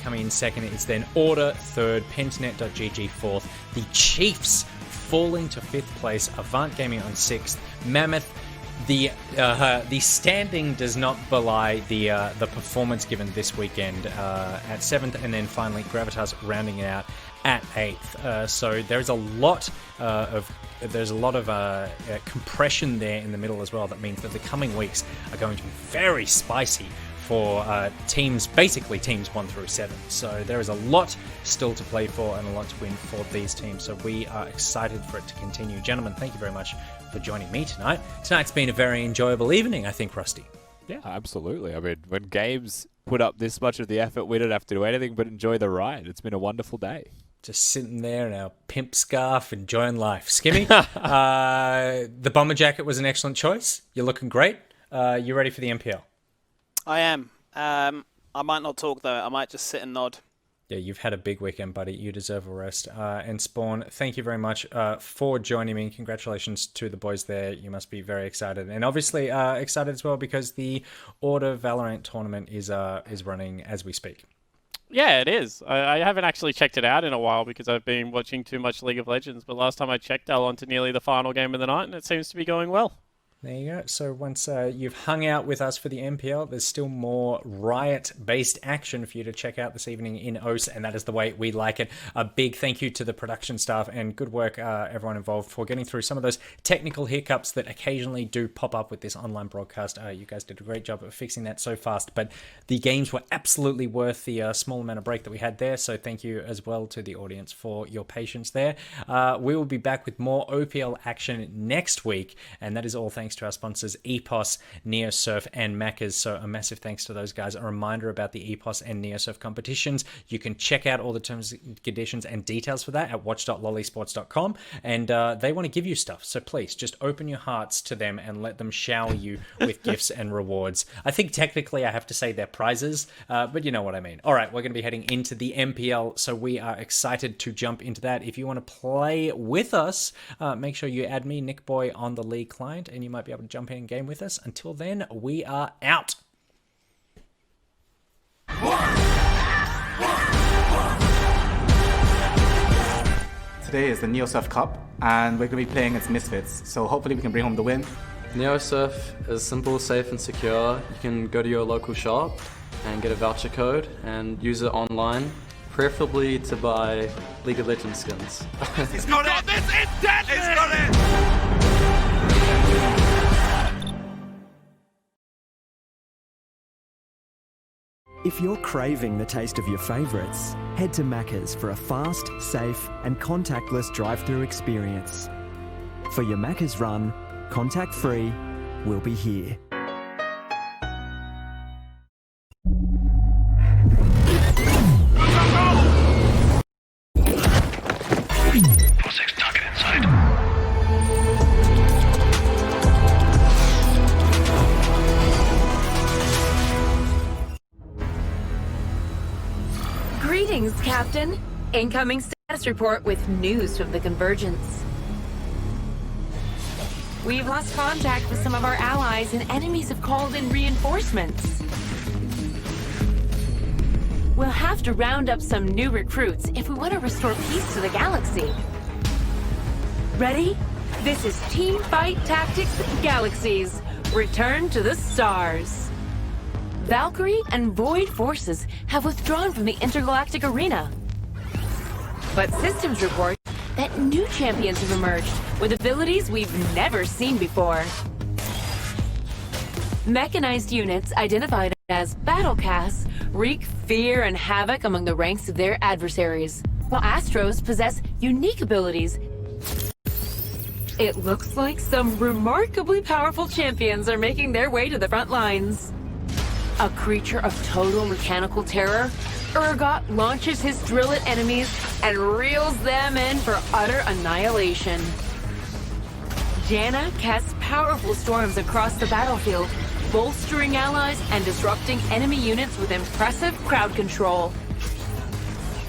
[SPEAKER 1] coming in second. It's then Order third, Pentanet.gg fourth. The Chiefs falling to 5th place. Avant Gaming on 6th. Mammoth, the standing does not belie the performance given this weekend at 7th, and then finally Gravitas rounding it out at 8th. So there's a lot of there's a lot of compression there in the middle as well. That means that the coming weeks are going to be very spicy for teams, basically teams 1 through 7. So there is a lot still to play for and a lot to win for these teams. So we are excited for it to continue. Gentlemen, thank you very much for joining me tonight. Tonight's been a very enjoyable evening, I think, Rusty.
[SPEAKER 3] Yeah, absolutely. I mean, when games put up this much of the effort, we don't have to do anything but enjoy the ride. It's been a wonderful day.
[SPEAKER 1] Just sitting there in our pimp scarf, enjoying life. Skimmy, the bomber jacket was an excellent choice. You're looking great. You ready for the MPL?
[SPEAKER 4] I am. I might not talk, though. I might just sit and nod.
[SPEAKER 1] Yeah, you've had a big weekend, buddy. You deserve a rest. And Spawn, thank you very much for joining me. Congratulations to the boys there. You must be very excited. And obviously excited as well because the Order Valorant tournament is running as we speak.
[SPEAKER 2] Yeah, it is. I haven't actually checked it out in a while because I've been watching too much League of Legends. But last time I checked, I was on to nearly the final game of the night, and it seems to be going well.
[SPEAKER 1] There you go. So once you've hung out with us for the MPL, there's still more Riot-based action for you to check out this evening in OS, and that is the way we like it. A big thank you to the production staff and good work, everyone involved, for getting through some of those technical hiccups that occasionally do pop up with this online broadcast. You guys did a great job of fixing that so fast, but the games were absolutely worth the small amount of break that we had there, so thank you as well to the audience for your patience there. We will be back with more OPL action next week, and that is all thanks to our sponsors EPOS, NeoSurf, and Maccas. So a massive thanks to those guys. A reminder about the EPOS and NeoSurf competitions. You can check out all the terms, conditions, and details for that at watch.lollysports.com. And they want to give you stuff. So please just open your hearts to them and let them shower you with gifts and rewards. I think technically I have to say they're prizes, but you know what I mean. All right, we're going to be heading into the MPL, so we are excited to jump into that. If you want to play with us, make sure you add me, Nick Boy, on the League client, and you might be able to jump in and game with us. Until then, we are out.
[SPEAKER 8] Today is the NeoSurf Cup, and we're going to be playing against Misfits, so hopefully we can bring home the win.
[SPEAKER 9] NeoSurf is simple, safe, and secure. You can go to your local shop and get a voucher code and use it online, preferably to buy League of Legends skins.
[SPEAKER 6] He's got it! This is deadly! He's got it!
[SPEAKER 10] If you're craving the taste of your favourites, head to Macca's for a fast, safe and contactless drive-through experience. For your Macca's run, contact-free, we'll be here.
[SPEAKER 6] Target inside.
[SPEAKER 11] Greetings, Captain. Incoming status report with news from the Convergence. We've lost contact with some of our allies and enemies have called in reinforcements. We'll have to round up some new recruits if we want to restore peace to the galaxy. Ready? This is Team Fight Tactics Galaxies. Return to the stars. Valkyrie and Void forces have withdrawn from the intergalactic arena. But systems report that new champions have emerged with abilities we've never seen before. Mechanized units identified as Battlecast wreak fear and havoc among the ranks of their adversaries, while Astros possess unique abilities. It looks like some remarkably powerful champions are making their way to the front lines. A creature of total mechanical terror, Urgot launches his drill at enemies and reels them in for utter annihilation. Janna casts powerful storms across the battlefield, bolstering allies and disrupting enemy units with impressive crowd control.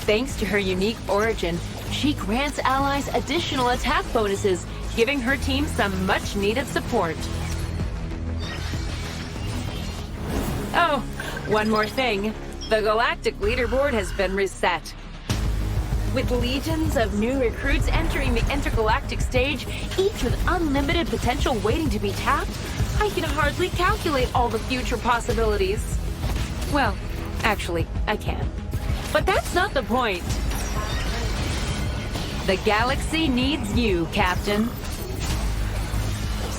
[SPEAKER 11] Thanks to her unique origin, she grants allies additional attack bonuses, giving her team some much-needed support. Oh, one more thing. The Galactic Leaderboard has been reset. With legions of new recruits entering the intergalactic stage, each with unlimited potential waiting to be tapped, I can hardly calculate all the future possibilities. Well, actually, I can. But that's not the point. The galaxy needs you, Captain.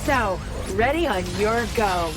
[SPEAKER 11] So, ready on your go.